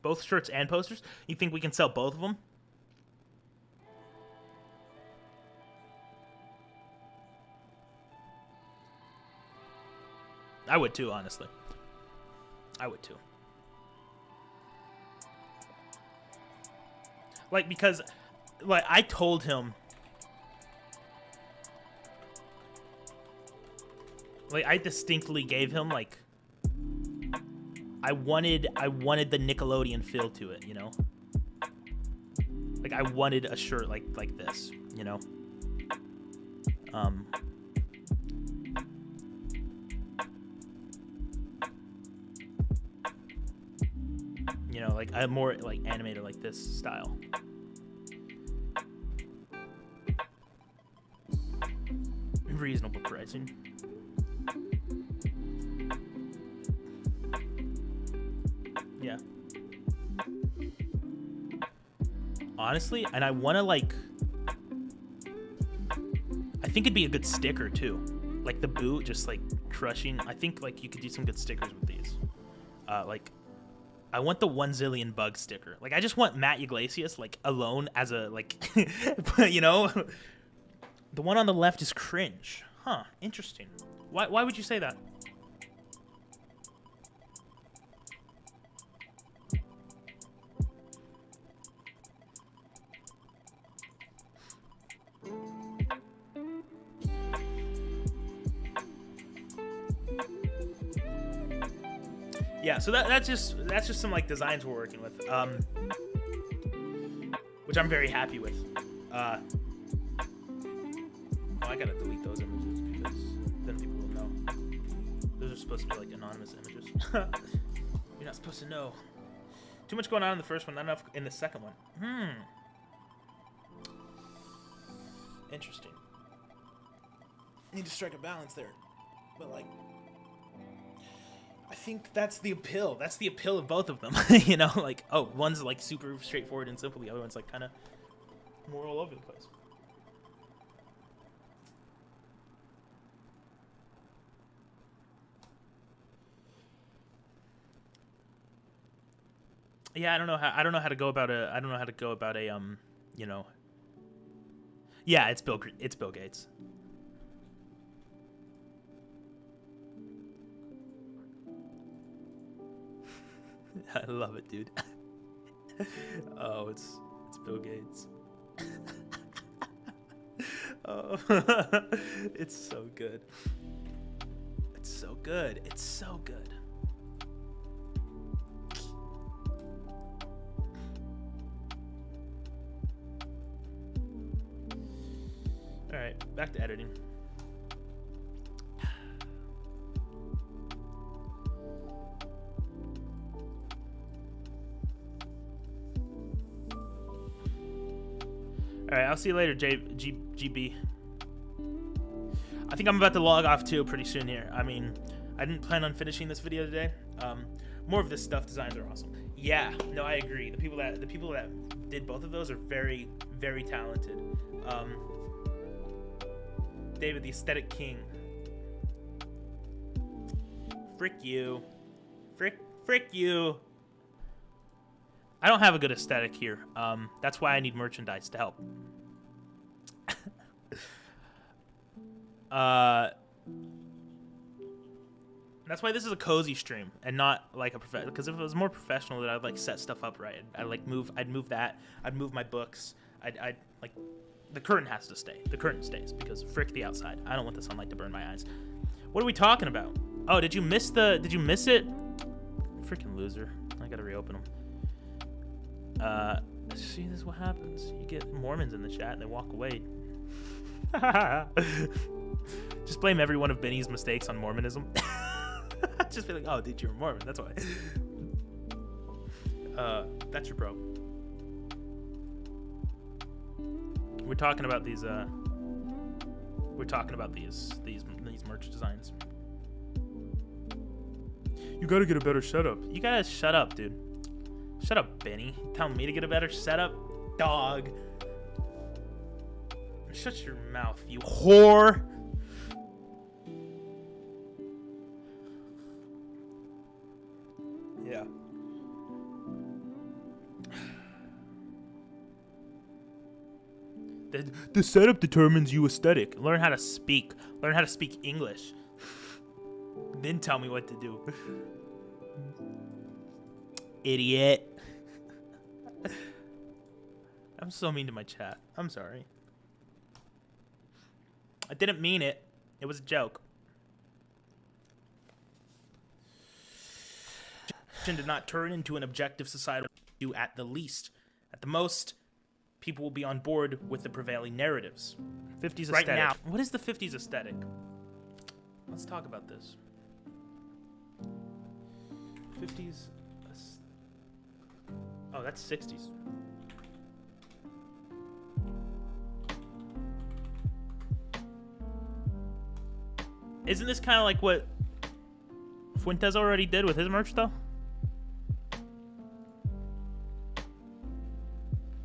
Both shirts and posters? You think we can sell both of them? I would too, honestly. I would too. Like, because, like, I told him, like, I distinctly gave him, like, I wanted the Nickelodeon feel to it, you know? Like, I wanted a shirt like this, you know? You know, like I'm more like animated like this style. Reasonable pricing. Yeah. Honestly, and I want to like, I think it'd be a good sticker too. Like the boot, just like crushing. I think like you could do some good stickers with these. Like, I want the 1 zillion bug sticker. Like, I just want Matt Iglesias, like, alone as a, like, you know? The one on the left is cringe. Huh, interesting. Why would you say that? Yeah, so that's just some like designs we're working with, which I'm very happy with. Oh, I gotta delete those images because then people will know. Those are supposed to be like anonymous images. You're not supposed to know. Too much going on in the first one, not enough in the second one. Interesting. Need to strike a balance there, but like, I think that's the appeal. That's the appeal of both of them. You know, like, oh, one's like super straightforward and simple. The other one's like kind of more all over the place. Yeah, I don't know how to go about a you know. Yeah, it's Bill Gates. I love it, dude. Oh, it's Bill Gates. Oh, it's so good. It's so good. It's so good. All right, back to editing. All right, I'll see you later, GB. I think I'm about to log off too pretty soon here. I mean, I didn't plan on finishing this video today. More of this stuff designs are awesome. Yeah, no, I agree. The people that did both of those are very, very talented. David, the aesthetic king. Frick you. Frick you. I don't have a good aesthetic here. That's why I need merchandise to help. That's why this is a cozy stream and not like a professional. Because if it was more professional, then I'd like set stuff up right. I'd move that. I'd move my books. I'd like, the curtain has to stay. The curtain stays because frick the outside. I don't want the sunlight to burn my eyes. What are we talking about? Oh, did you miss it? Freaking loser. I gotta reopen them. See, this is what happens. You get Mormons in the chat and they walk away. Just blame every one of Benny's mistakes on Mormonism. Just be like, oh, dude, you're a Mormon. That's why. That's your problem. We're talking about these. We're talking about these merch designs. You gotta get a better setup. You gotta shut up, dude. Shut up, Benny. Telling me to get a better setup, dog. Shut your mouth, you whore. Yeah. The setup determines you aesthetic. Learn how to speak. Learn how to speak English. Then tell me what to do. Idiot. I'm so mean to my chat. I'm sorry. I didn't mean it. It was a joke. Did not turn into an objective societal issue at the least. At the most, people will be on board with the prevailing narratives. 50s right aesthetic. Now, what is the 50s aesthetic? Let's talk about this. 50s. Oh, that's 60s. Isn't this kind of like what Fuentes already did with his merch, though?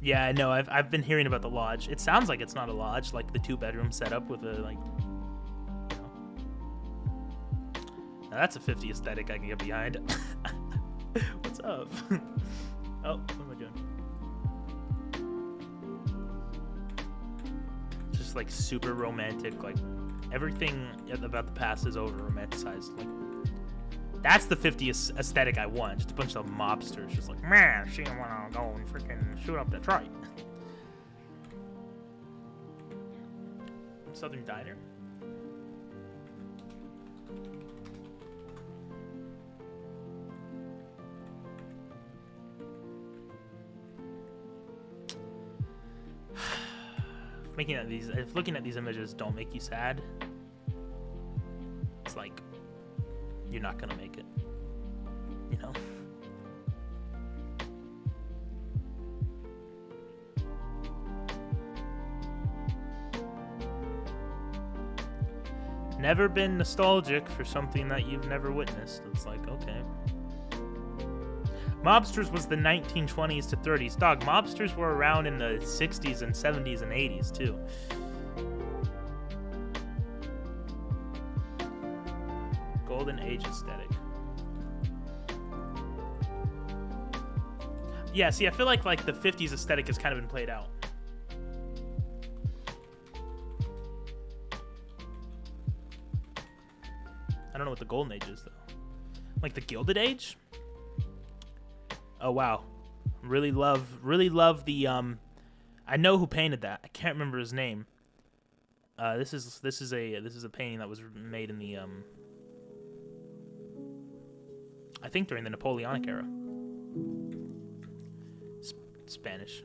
Yeah, I know. I've been hearing about the lodge. It sounds like it's not a lodge, like the 2-bedroom setup with a like. You know. Now that's a 50 aesthetic I can get behind. What's up? Oh, what am I doing? Just like super romantic, like everything about the past is over romanticized. Like that's the 50th aesthetic I want. Just a bunch of mobsters, just like, man, she don't wanna go and freaking shoot up Detroit. Southern Diner. If looking at these images don't make you sad, it's like you're not gonna make it, you know. Never been nostalgic for something that you've never witnessed. It's like, okay. Mobsters was the 1920s to 30s. Dog, mobsters were around in the 60s and 70s and 80s, too. Golden Age aesthetic. Yeah, see, I feel like the 50s aesthetic has kind of been played out. I don't know what the Golden Age is, though. Like the Gilded Age? Oh wow, really love the I know who painted that. I can't remember his name. This is a painting that was made in the I think during the Napoleonic era. Spanish.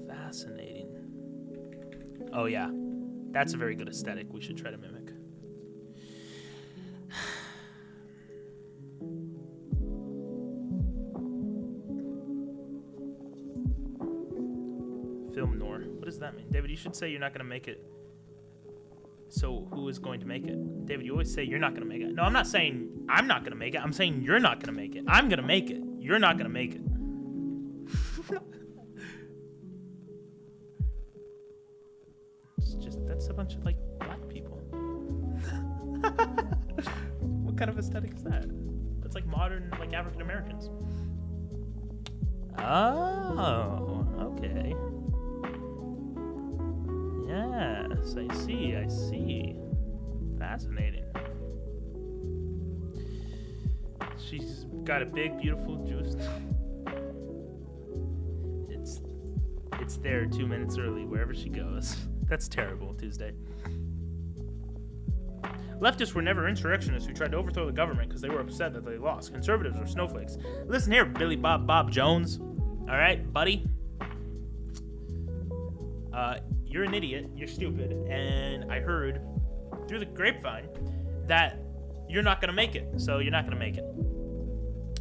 Fascinating. Oh yeah, that's a very good aesthetic. We should try to mimic. Film noir. What does that mean? David, you should say you're not going to make it. So who is going to make it? David, you always say you're not going to make it. No, I'm not saying I'm not going to make it. I'm saying you're not going to make it. I'm going to make it. You're not going to make it. It's a bunch of like black people. What kind of aesthetic is that? It's like modern, like African Americans. Oh, okay. Yes, I see. Fascinating. She's got a big, beautiful juice. It's there 2 minutes early wherever she goes. That's terrible, Tuesday. Leftists were never insurrectionists who tried to overthrow the government because they were upset that they lost. Conservatives are snowflakes. Listen here, Billy Bob Jones. All right, buddy. You're an idiot. You're stupid. And I heard through the grapevine that you're not going to make it. So you're not going to make it.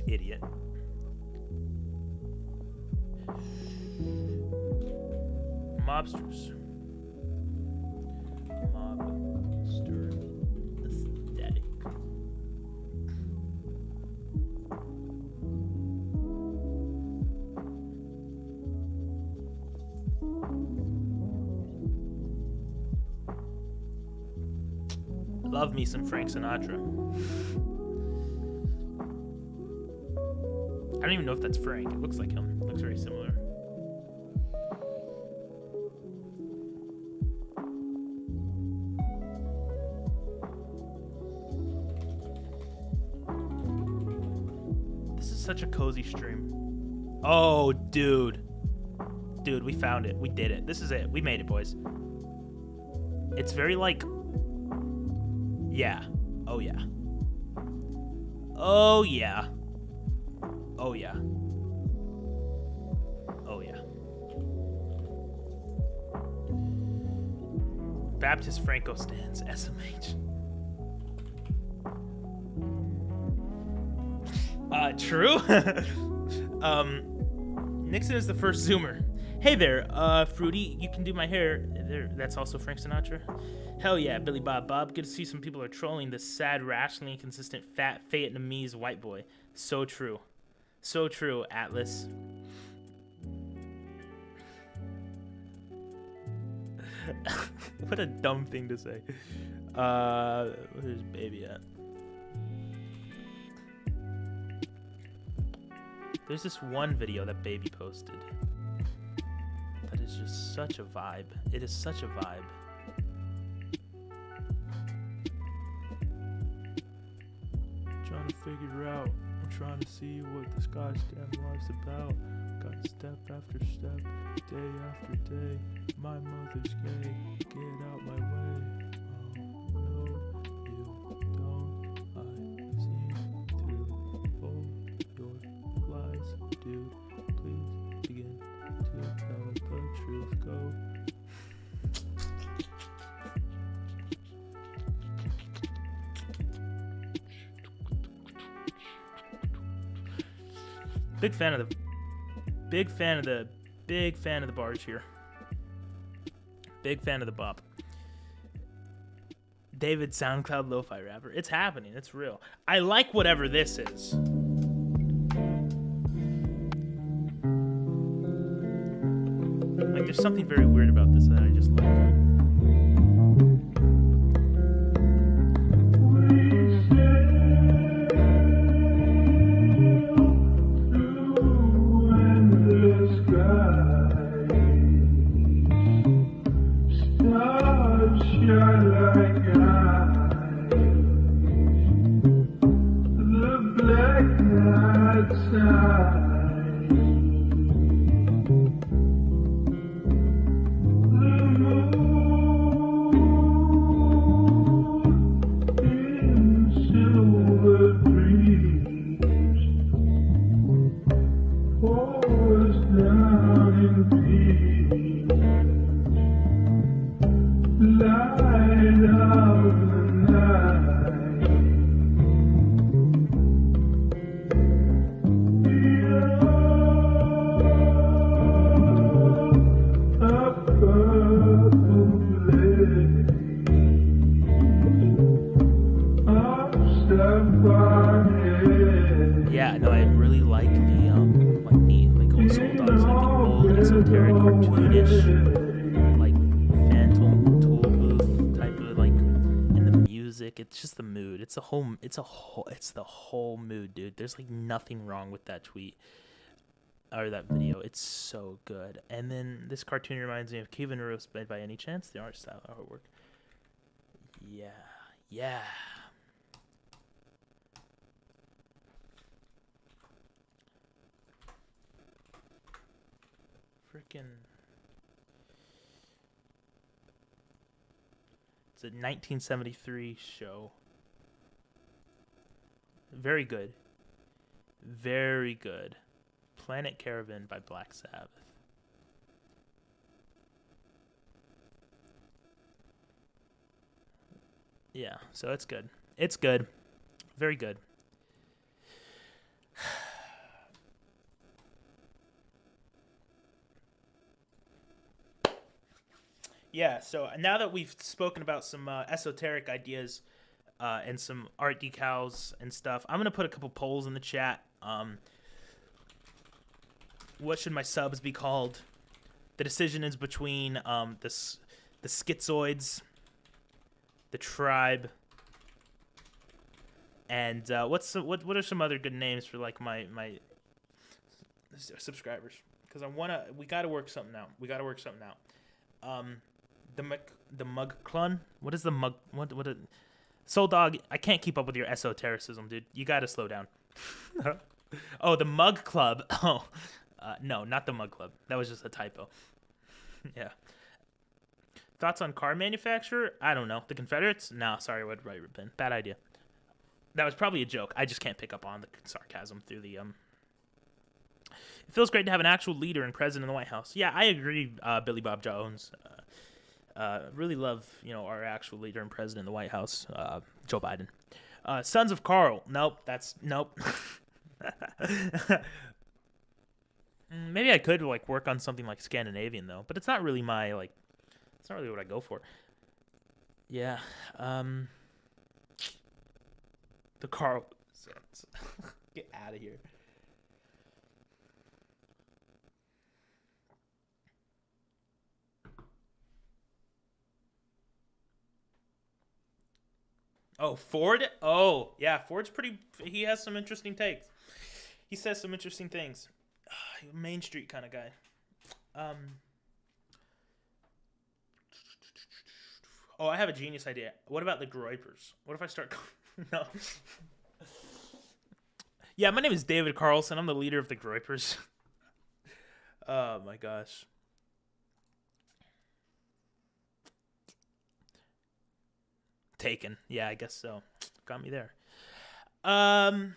Idiot. Mobsters. Mobster aesthetic. Love me some Frank Sinatra. I don't even know if that's Frank. It looks like him. It looks very similar. This is such a cozy stream. Oh, dude. Dude, we found it. We did it. This is it. We made it, boys. It's very like... Yeah. Oh, yeah. Oh, yeah. Oh, yeah. Oh, yeah. Baptist Franco stands. SMH. True? Nixon is the first Zoomer. Hey there, Fruity, you can do my hair. There, that's also Frank Sinatra. Hell yeah, Billy Bob. Good to see some people are trolling this sad, rationally inconsistent, fat Vietnamese white boy. So true. So true, Atlas. What a dumb thing to say. Where's Baby at? There's this one video that Baby posted. That is just such a vibe. It is such a vibe. Trying to figure out. I'm trying to see what this goddamn life's about. Got step after step, day after day. My mother's gay. Get out my way. Oh no, you don't. I see through all your lies, dude. Please begin to tell the truth. Go. Big fan of the bars here. Big fan of the bop. David, SoundCloud lo-fi rapper. It's happening. It's real. I like whatever this is. Like, there's something very weird about this that I just like. Yeah, no, I really like the old soul dogs, like old esoteric cartoonish, like Phantom Tool Booth. it's just the mood. It's the whole mood, dude. There's like nothing wrong with that tweet or that video. It's so good. And then this cartoon reminds me of Kevin Roast by any chance? The art style, artwork. Yeah. Freaking. It's a 1973 show. Very good. Very good. Planet Caravan by Black Sabbath. Yeah, so it's good. It's good. Very good. Yeah, so now that we've spoken about some esoteric ideas and some art decals and stuff, I'm going to put a couple polls in the chat. What should my subs be called? The decision is between the Schizoids, the Tribe, and what are some other good names for like my subscribers? Because we got to work something out. The Mug Clun. What is the Mug? What? Soul Dog. I can't keep up with your esotericism, dude. You got to slow down. Oh, the Mug Club. Oh, no, not the Mug Club. That was just a typo. Yeah. Thoughts on car manufacturer? I don't know. The Confederates? No, sorry, what right been. Bad idea. That was probably a joke. I just can't pick up on the sarcasm through the It feels great to have an actual leader and president in the White House. Yeah, I agree, Billy Bob Jones. Really love, our actual leader and president in the White House, Joe Biden. Sons of Carl. Nope. Maybe I could work on something like Scandinavian though, but it's not really it's not really what I go for. Yeah. The Carl. Get out of here. Oh, Ford? Oh, yeah, Ford's he has some interesting takes. He says some interesting things. Main Street kind of guy. I have a genius idea. What about the Groypers? What if I start... No. Yeah, my name is David Carlson. I'm the leader of the Groypers. Oh, my gosh. Taken. Yeah, I guess so. Got me there. The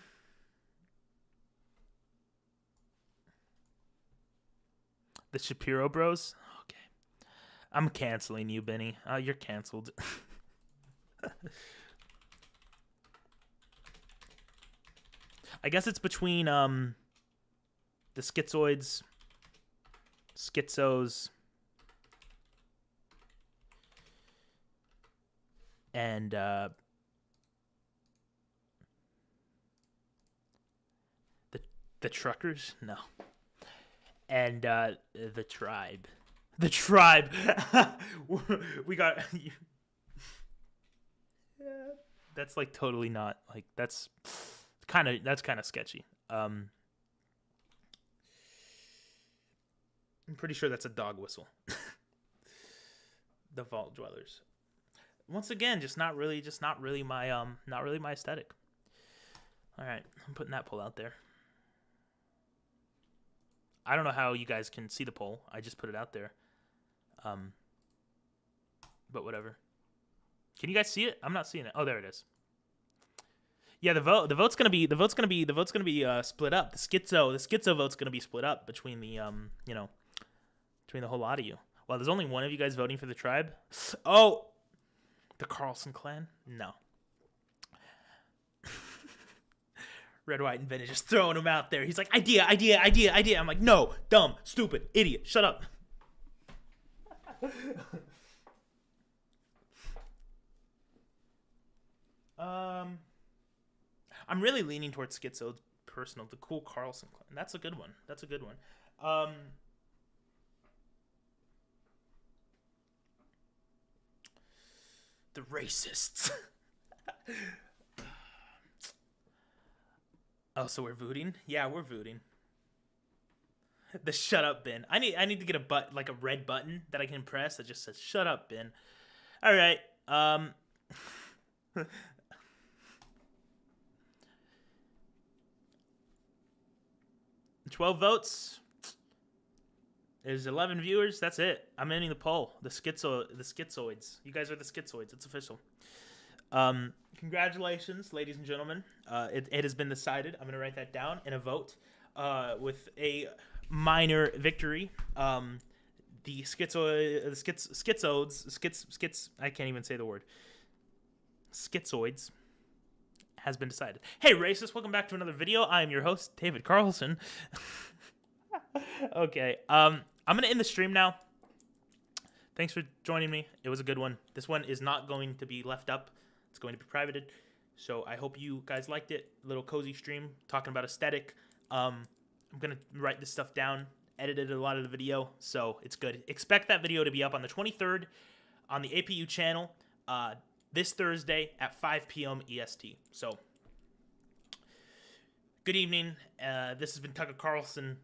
Shapiro Bros. Okay. I'm canceling you, Benny. You're canceled. I guess it's between the Schizoids, Schizos, and the Truckers? No. And the Tribe. The Tribe. We got... Yeah, that's totally not that's kind of sketchy. I'm pretty sure that's a dog whistle. The Vault Dwellers. Once again, just not really my aesthetic. All right, I'm putting that poll out there. I don't know how you guys can see the poll. I just put it out there. But whatever. Can you guys see it? I'm not seeing it. Oh, there it is. Yeah, the vote's gonna be split up. The schizo vote's gonna be split up between the between the whole lot of you. Well, there's only one of you guys voting for the Tribe. Oh, the Carlson clan? No. Red, White, and Vintage just throwing him out there. He's like, idea. I'm like, no, dumb, stupid, idiot, shut up. I'm really leaning towards Schizo personal, the cool Carlson clan. That's a good one. The racists. Oh, so we're voting? Yeah, we're voting. The shut up bin. I need to get a red button that I can press that just says shut up bin. All right. 12 votes. There's 11 viewers. That's it. I'm ending the poll. The schizoids. You guys are the schizoids. It's official. Congratulations, ladies and gentlemen. It has been decided. I'm going to write that down in a vote with a minor victory. The schizoids, I can't even say the word. Schizoids has been decided. Hey, racist, welcome back to another video. I am your host, David Carlson. Okay, I'm going to end the stream now. Thanks for joining me. It was a good one. This one is not going to be left up. It's going to be privated. So I hope you guys liked it. A little cozy stream talking about aesthetic. I'm going to write this stuff down, edited a lot of the video, so it's good. Expect that video to be up on the 23rd on the APU channel this Thursday at 5 p.m. EST. So, good evening. This has been Tucker Carlson